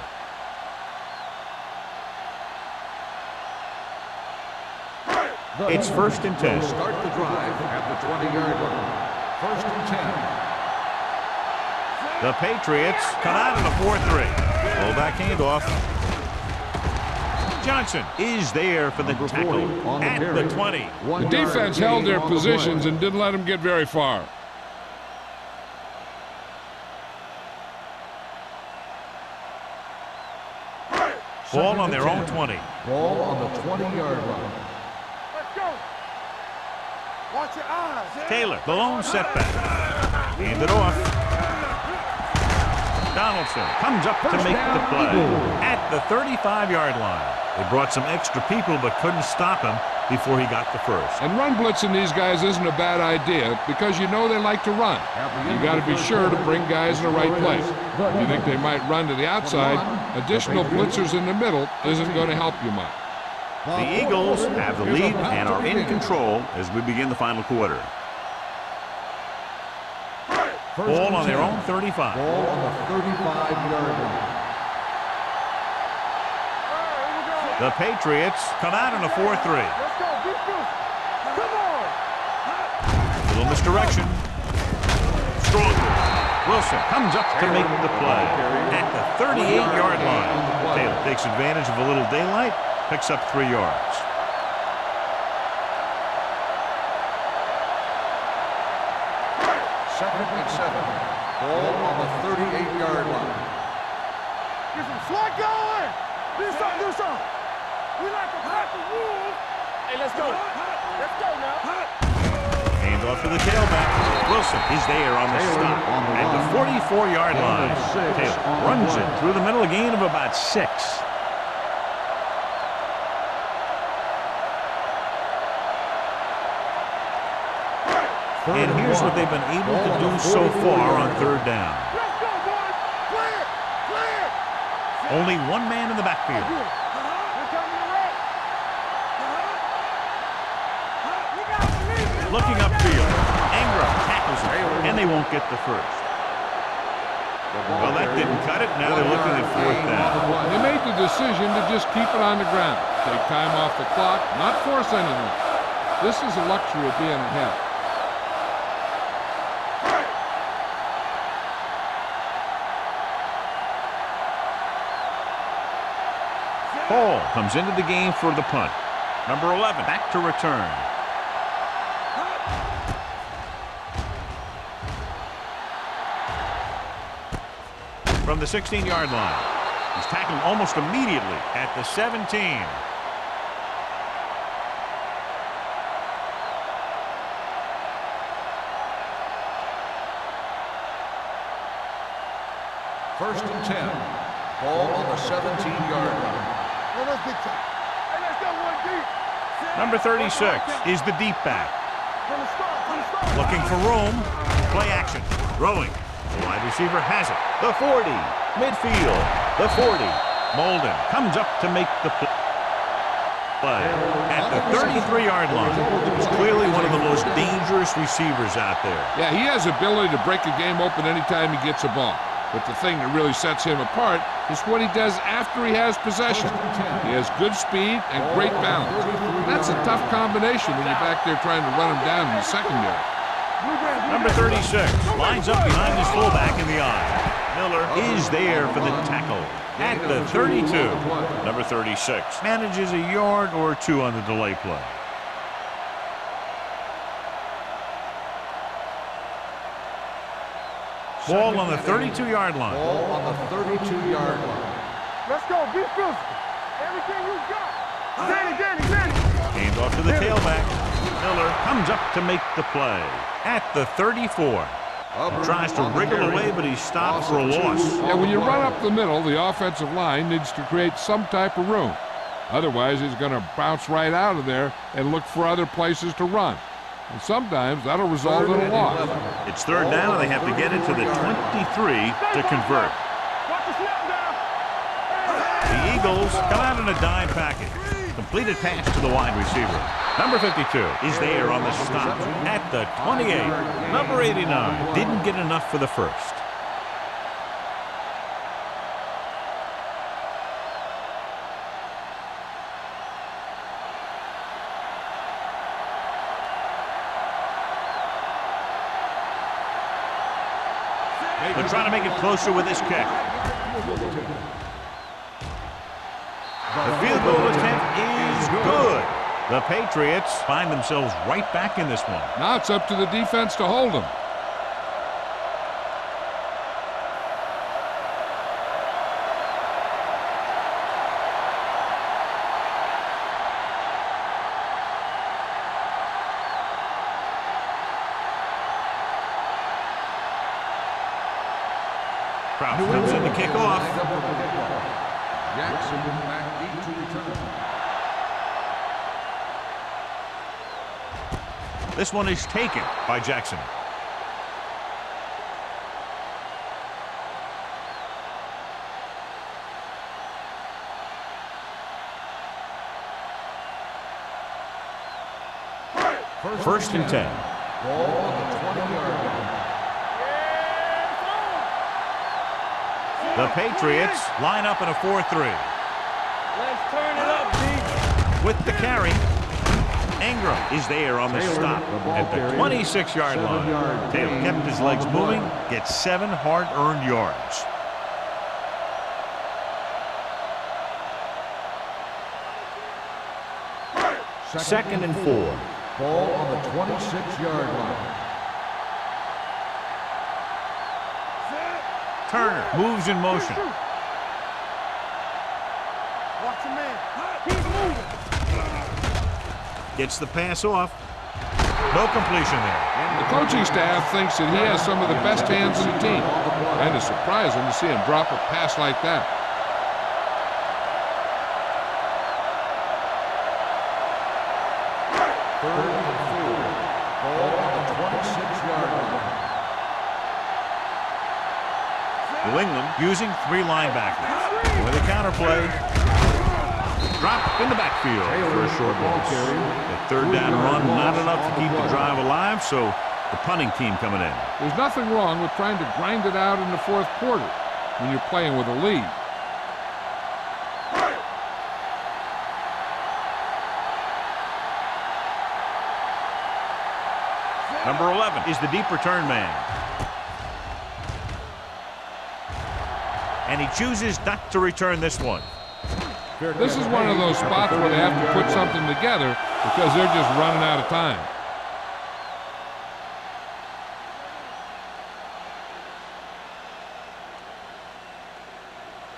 It's 1st and 10. Start the drive at the 20-yard line. 1st and 10. The Patriots come out in a 4-3. Fullback handoff. Johnson is there for the tackle at the 20. The defense held their positions and didn't let them get very far. Ball on their own 20. Ball on the 20-yard line. Let's go. Watch your eyes. Taylor, the lone setback. Hand it off. Donaldson comes up to make the play at the 35-yard line. They brought some extra people but couldn't stop him before he got the first. And run blitzing these guys isn't a bad idea because you know they like to run. You got to be sure to bring guys in the right place. If you think they might run to the outside, additional blitzers in the middle isn't going to help you much. The Eagles have the lead and are in control as we begin the final quarter. Ball on their own 35. Ball on the 35-yard line. The Patriots come out in a 4-3. Let's go. Beat this. Come on. Little misdirection. Stronger. Wilson comes up to make the play at the 38-yard line. Taylor takes advantage of a little daylight, picks up 3 yards. Second and 7. Ball on the 38-yard line. Get some slack going. Do something. Do something. We like to pack the rules. Hey, let's go. Let's go now. Hands off to the tailback. Wilson is there on the stop at the 44-yard line. Taylor runs it through the middle, a gain of about 6. And here's what they've been able to do so far on 3rd down. Let's go, boys. Clear. Clear. Only one man in the backfield. We're coming to wreck. We got to believe it. Looking upfield. Ingram tackles it, and they won't get the first. Well, that didn't cut it. Now they're looking at 4th down. They made the decision to just keep it on the ground. Take time off the clock, not force anything. This is the luxury of being ahead. Hall comes into the game for the punt. Number 11 back to return. From the 16-yard line. He's tackled almost immediately at the 17. First and 10. Ball on the 17-yard line. Hey, let's go one deep. Number 36 is the deep back. From the start. From the start. Looking for room. Play action. Throwing. The wide receiver has it. The 40. Midfield. The 40. Molden comes up to make the play. At the 33-yard line. He's clearly one of the most dangerous receivers out there. Yeah, he has ability to break a game open anytime he gets a ball. But the thing that really sets him apart is what he does after he has possession. He has good speed and great balance. That's a tough combination when you're back there trying to run him down in the secondary. Number 36 lines up behind his fullback in the eye. Miller is there for the tackle at the 32. Number 36 manages a yard or two on the delay play. Ball on the 32-yard line. Ball on the 32-yard line. Let's go. Be physical. Everything you got. Danny. Hand off to the tailback. Miller comes up to make the play at the 34. Tries to wriggle away, but he's stopped for a loss. Yeah, when you run up the middle, the offensive line needs to create some type of room. Otherwise, he's going to bounce right out of there and look for other places to run. And sometimes that'll result in a loss. It's third down, and they have to get it to the 23 to convert. The Eagles come out in a dime package. Completed pass to the wide receiver. Number 52 is there on the stop at the 28. Number 89 didn't get enough for the first. They're trying to make it closer with this kick. The field goal attempt is good. The Patriots find themselves right back in this one. Now it's up to the defense to hold them. Crouch comes in to kick off. Jackson back deep to return. This one is taken by Jackson. First and 10. Ball on the 20-yard line. The Patriots line up in a 4-3. Let's turn it up, D. With the carry, Ingram is there on the stop at the 26-yard line. Taylor kept his legs moving, gets 7 hard-earned yards. Second and 4. Ball on the 26-yard line. Turner moves in motion. Watch your man. Keep moving. Gets the pass off. No completion there. The coaching staff thinks that he has some of the best hands in the team. And it's surprising to see him drop a pass like that. Third and 4. Ball on the 26-yard line. New England using 3 linebackers. With a counterplay. Drop in the backfield for a short loss. The third down run, not enough to keep the drive alive, so the punting team coming in. There's nothing wrong with trying to grind it out in the fourth quarter when you're playing with a lead. Number 11 is the deep return man. And he chooses not to return this one. This is one of those spots where they have to put something together because they're just running out of time.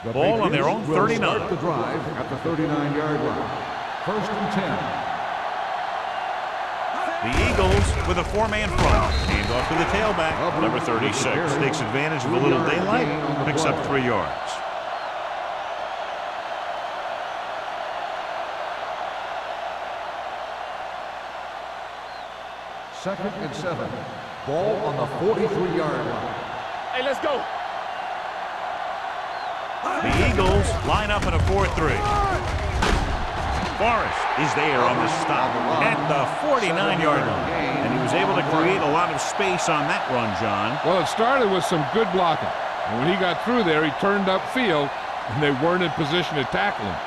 The Ball on their own Patriots will 39. start the drive at the 39-yard line. First and 10. The Eagles with a 4-man front. Hand off to the tailback. Number 36 takes advantage of a little daylight, picks up 3 yards. Second and 7. Ball on the 43-yard line. Hey, let's go. The Eagles line up in a 4-3. Forrest is there on the stop at the 49-yard line. And he was able to create a lot of space on that run, John. Well, it started with some good blocking. And when he got through there, he turned upfield, and they weren't in position to tackle him.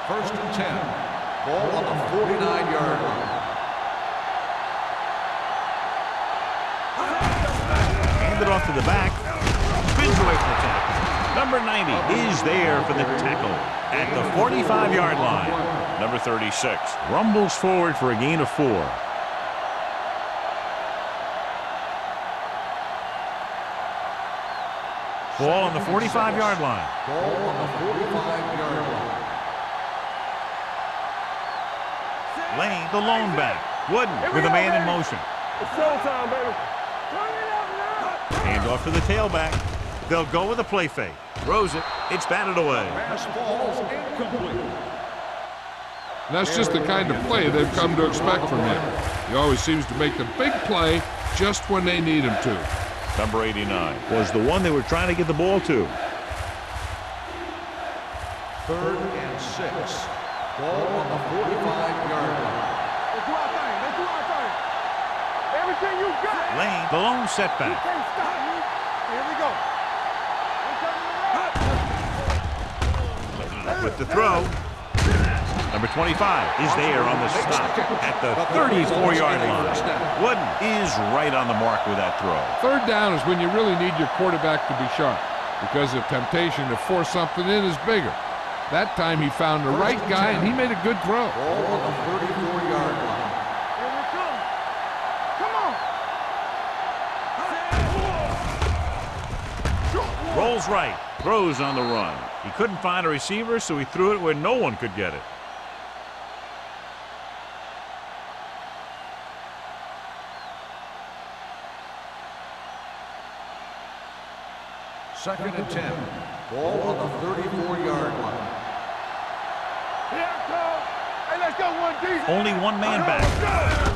1st and 10. Ball on the 49-yard line. Handed off to the back. Spins away from the tackle. Number 90 is there for the tackle at the 45-yard line. Number 36 rumbles forward for a gain of 4. Ball on the 45-yard line. Ball on the 45-yard line. Lane, the lone back. Wooden with a man in motion. It's showtime, baby. Turn it up now. Hand off to the tailback. They'll go with a play fake. Throws it. It's batted away. Pass falls incomplete. And that's just the kind of play they've come to expect from him. He always seems to make the big play just when they need him to. Number 89 was the one they were trying to get the ball to. 3rd and 6. Ball on the 45-yard line. Let's do our thing. Let's do our thing. Everything you got. Lane, the lone You setback. can't stop me. Here we go. With the throw. Number 25 is there on the stop at the 34-yard line. Wooden is right on the mark with that throw. 3rd down is when you really need your quarterback to be sharp because the temptation to force something in is bigger. That time he found the right guy and he made a good throw. Ball on the 34-yard line. Here we come. Come on. Rolls right, throws on the run. He couldn't find a receiver, so he threw it where no one could get it. Second and 10. Ball on the 34-yard line. Here it comes. Hey, let's go one deep. Only one man back,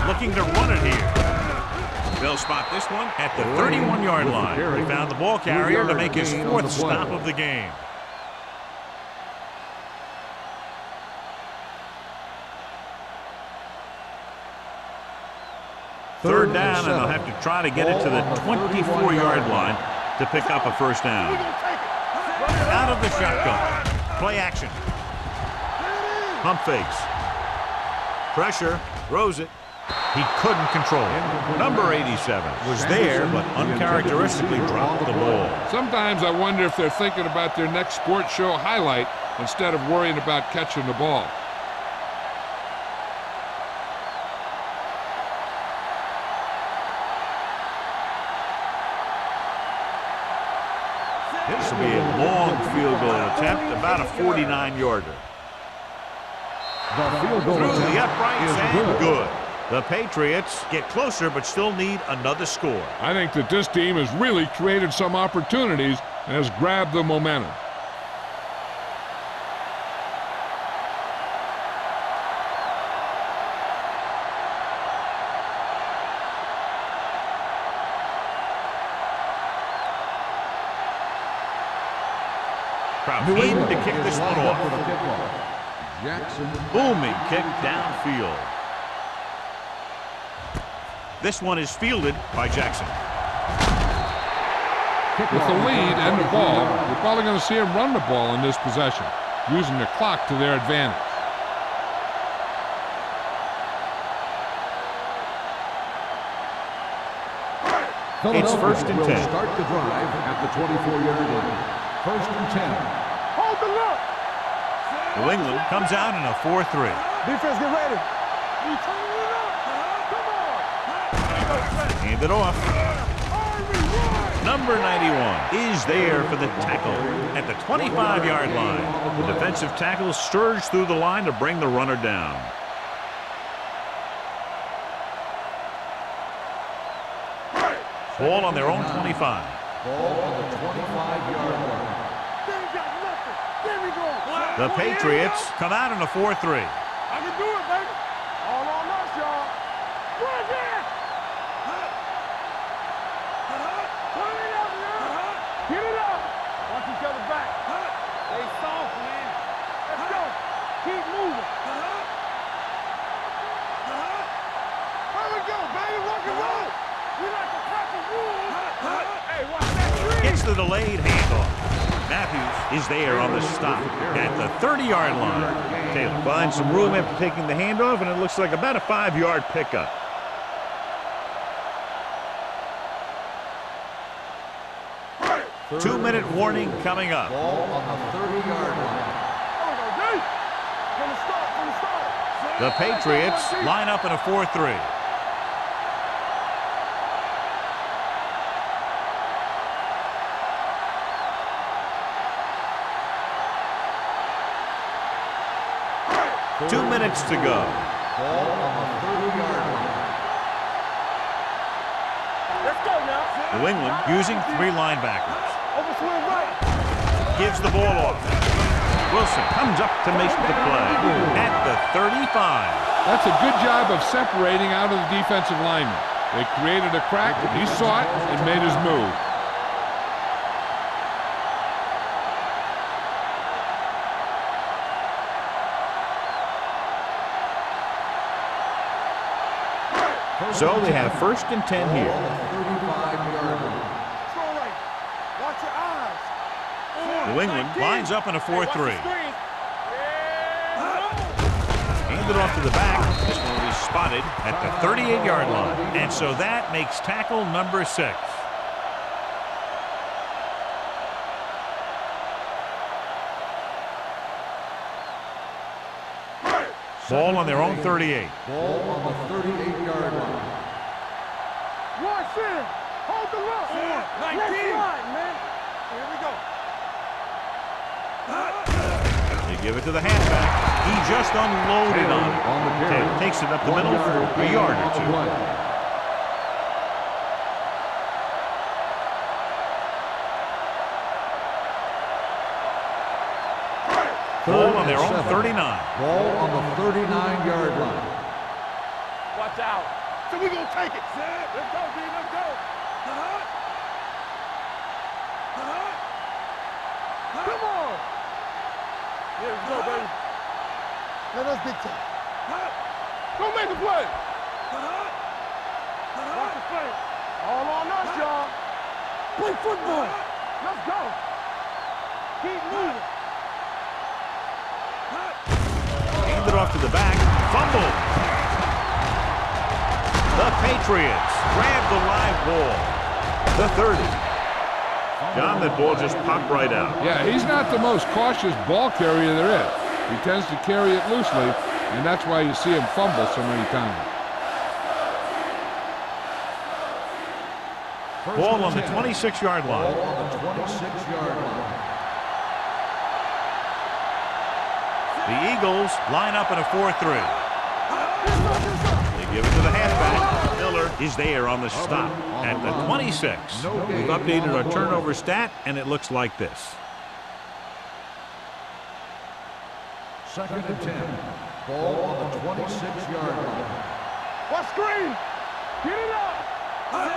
looking to run it here. They'll spot this one at the 31-yard line. He found the ball carrier to make his 4th stop of the game. Third down, and they'll have to try to get it to the 24-yard line to pick up a first down. We're going to take it. Out of the shotgun. Play action. Pump fakes. Pressure. Throws it. He couldn't control it. Number 87 was there, but uncharacteristically dropped the ball. Sometimes I wonder if they're thinking about their next sports show highlight instead of worrying about catching the ball. This will be a long field goal attempt, about a 49-yarder. The field goal Through the attempt uprights is and good. The Patriots get closer but still need another score. I think that this team has really created some opportunities and has grabbed the momentum. Crouch in to kick this one off. Jackson. Booming kick downfield. This one is fielded by Jackson. With the lead and the ball, we're probably going to see them run the ball in this possession, using the clock to their advantage. It's 1st and 10. Start the drive at the 24-yard line. 1st and 10. Hold the look. New England comes out in a 4-3. Defense, get ready. You turn it up. Come on. Hand it off. Number 91 is there for the tackle at the 25-yard line. The defensive tackle surged through the line to bring the runner down. Ball on their own 25. Ball on the 25-yard line. They ain't got nothing. There we go. The Patriots come out in a 4-3. I can do it, baby. All on us, y'all. Right there. Turn it up now. Get it up. Watch each other back. Stay soft, man. Let's go. Keep moving. Here we go, baby. Rock and roll. We like to crack the rules. Hey, watch that tree. Gets Gets the delayed handoff. Matthews is there on the stop at the 30-yard line. Taylor finds some room after taking the handoff, and it looks like about a 5-yard pickup. Two-minute warning coming up. Ball on the 30-yard line. The Patriots line up in a 4-3. Two minutes to go. Ball on the 30-yard line. Let's go now. New England using 3 linebackers. Overswing right. Gives the ball off. Wilson comes up to make the play at the 35. That's a good job of separating out of the defensive lineman. They created a crack, he saw it and made his move. So they have 1st and 10 here. 35-yard line. Control right. Watch your eyes. New England lines up in a 4-3. Handed off to the back. This one will be spotted at the 38-yard line. And so that makes tackle number 6. Ball on their own 38. Ball on the 38-yard line. Watch in. Hold the look. 19. Let's ride, man. Here we go. They give it to the halfback. He just unloaded on it. On the carry. Taylor takes it up the middle for a yard or 2. Ball on their own 39. Ball on the 39-yard line. Watch out. So we're going to take it. Let's go, D. Let's go. Come on. Here we go, baby. Let us get to it. Go make a play. Watch the play. All on us, y'all. Play football. Let's go. Keep moving. Handed off to the back. Fumble. The Patriots grab the live ball. The 30. John, that ball just popped right out. Yeah, he's not the most cautious ball carrier there is. He tends to carry it loosely, and that's why you see him fumble so many times. Ball on the 26-yard line. Ball on the 26-yard line. The Eagles line up in a 4-3. They give it to the halfback. Miller is there on the stop at the 26. We've updated our turnover stat, and it looks like this. 2nd and 10. Ball on the 26-yard line. Watch screen. Get it up.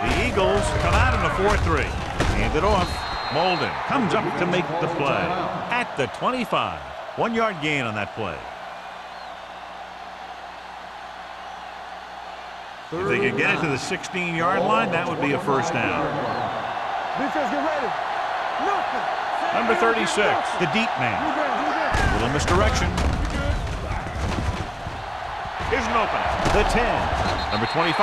The Eagles come out in a 4-3. Hand it off. Molden comes up to make the play at the 25. 1-yard gain on that play. If they could get it to the 16-yard line, that would be a first down. Defense, get ready. Nothing. Number 36, the deep man. Little misdirection. Here's an opening. The 10. Number 25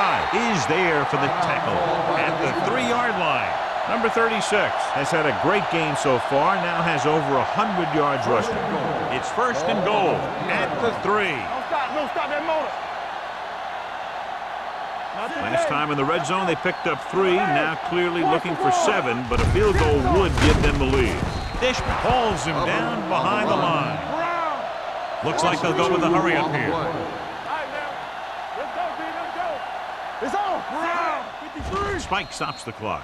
is there for the tackle at the 3-yard line. Number 36 has had a great game so far, now has over 100 yards rushing. It's 1st and goal at the 3. Don't stop that motor. Last time in the red zone, they picked up 3, now clearly looking for 7, but a field goal would give them the lead. Dishman hauls him down behind the line. Looks like they'll go with a hurry up here. All right, now. Let's go, D. Let's go. It's on. 53. Spike stops the clock.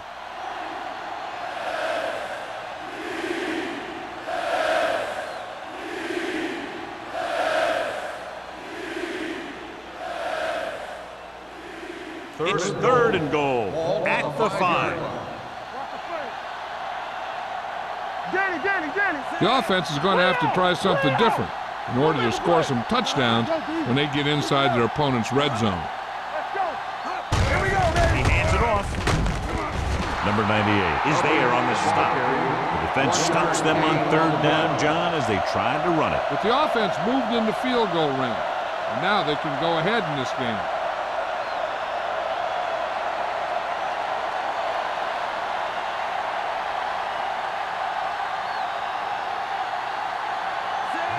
It's 3rd and goal at the 5. The offense is going to have to try something different in order to score some touchdowns when they get inside their opponent's red zone. Let's go. Here we go, baby. He hands it off. Number 98 is there on the stop. The defense stops them on third down, John, as they tried to run it. But the offense moved into field goal range. And now they can go ahead in this game.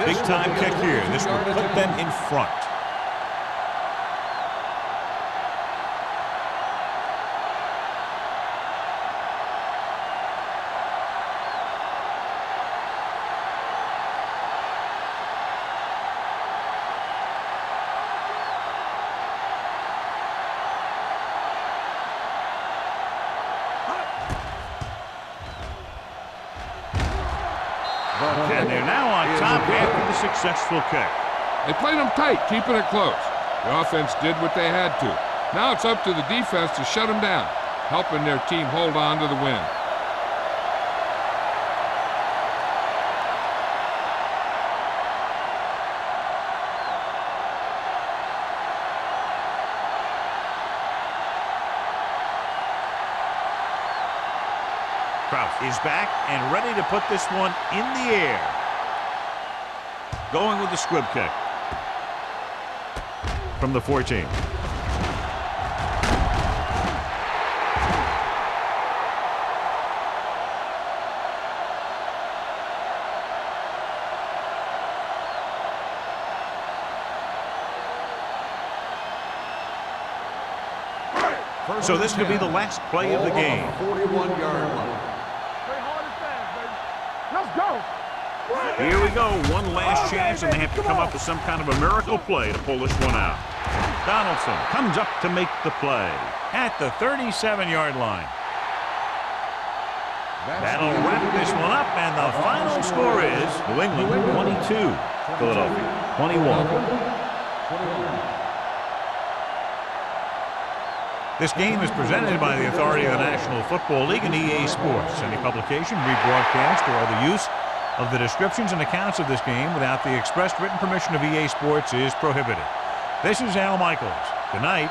Big time kick here. This will put them in front. And they're now on top after the successful kick. They played them tight, keeping it close. The offense did what they had to. Now it's up to the defense to shut them down, helping their team hold on to the win. Kraus is back and ready to put this one in the air. Going with the squib kick from the 14. So this could be the last play of the game. 41-yard line. Let's go. Here we go. One last chance, and they have to come up with some kind of a miracle play to pull this one out. Donaldson comes up to make the play at the 37-yard line. That'll wrap this one up, and the final score is New England 22, Philadelphia 21. This game is presented by the authority of the National Football League and EA Sports. Any publication, rebroadcast, or other use of the descriptions and accounts of this game without the expressed written permission of EA Sports is prohibited. This is Al Michaels. Good night.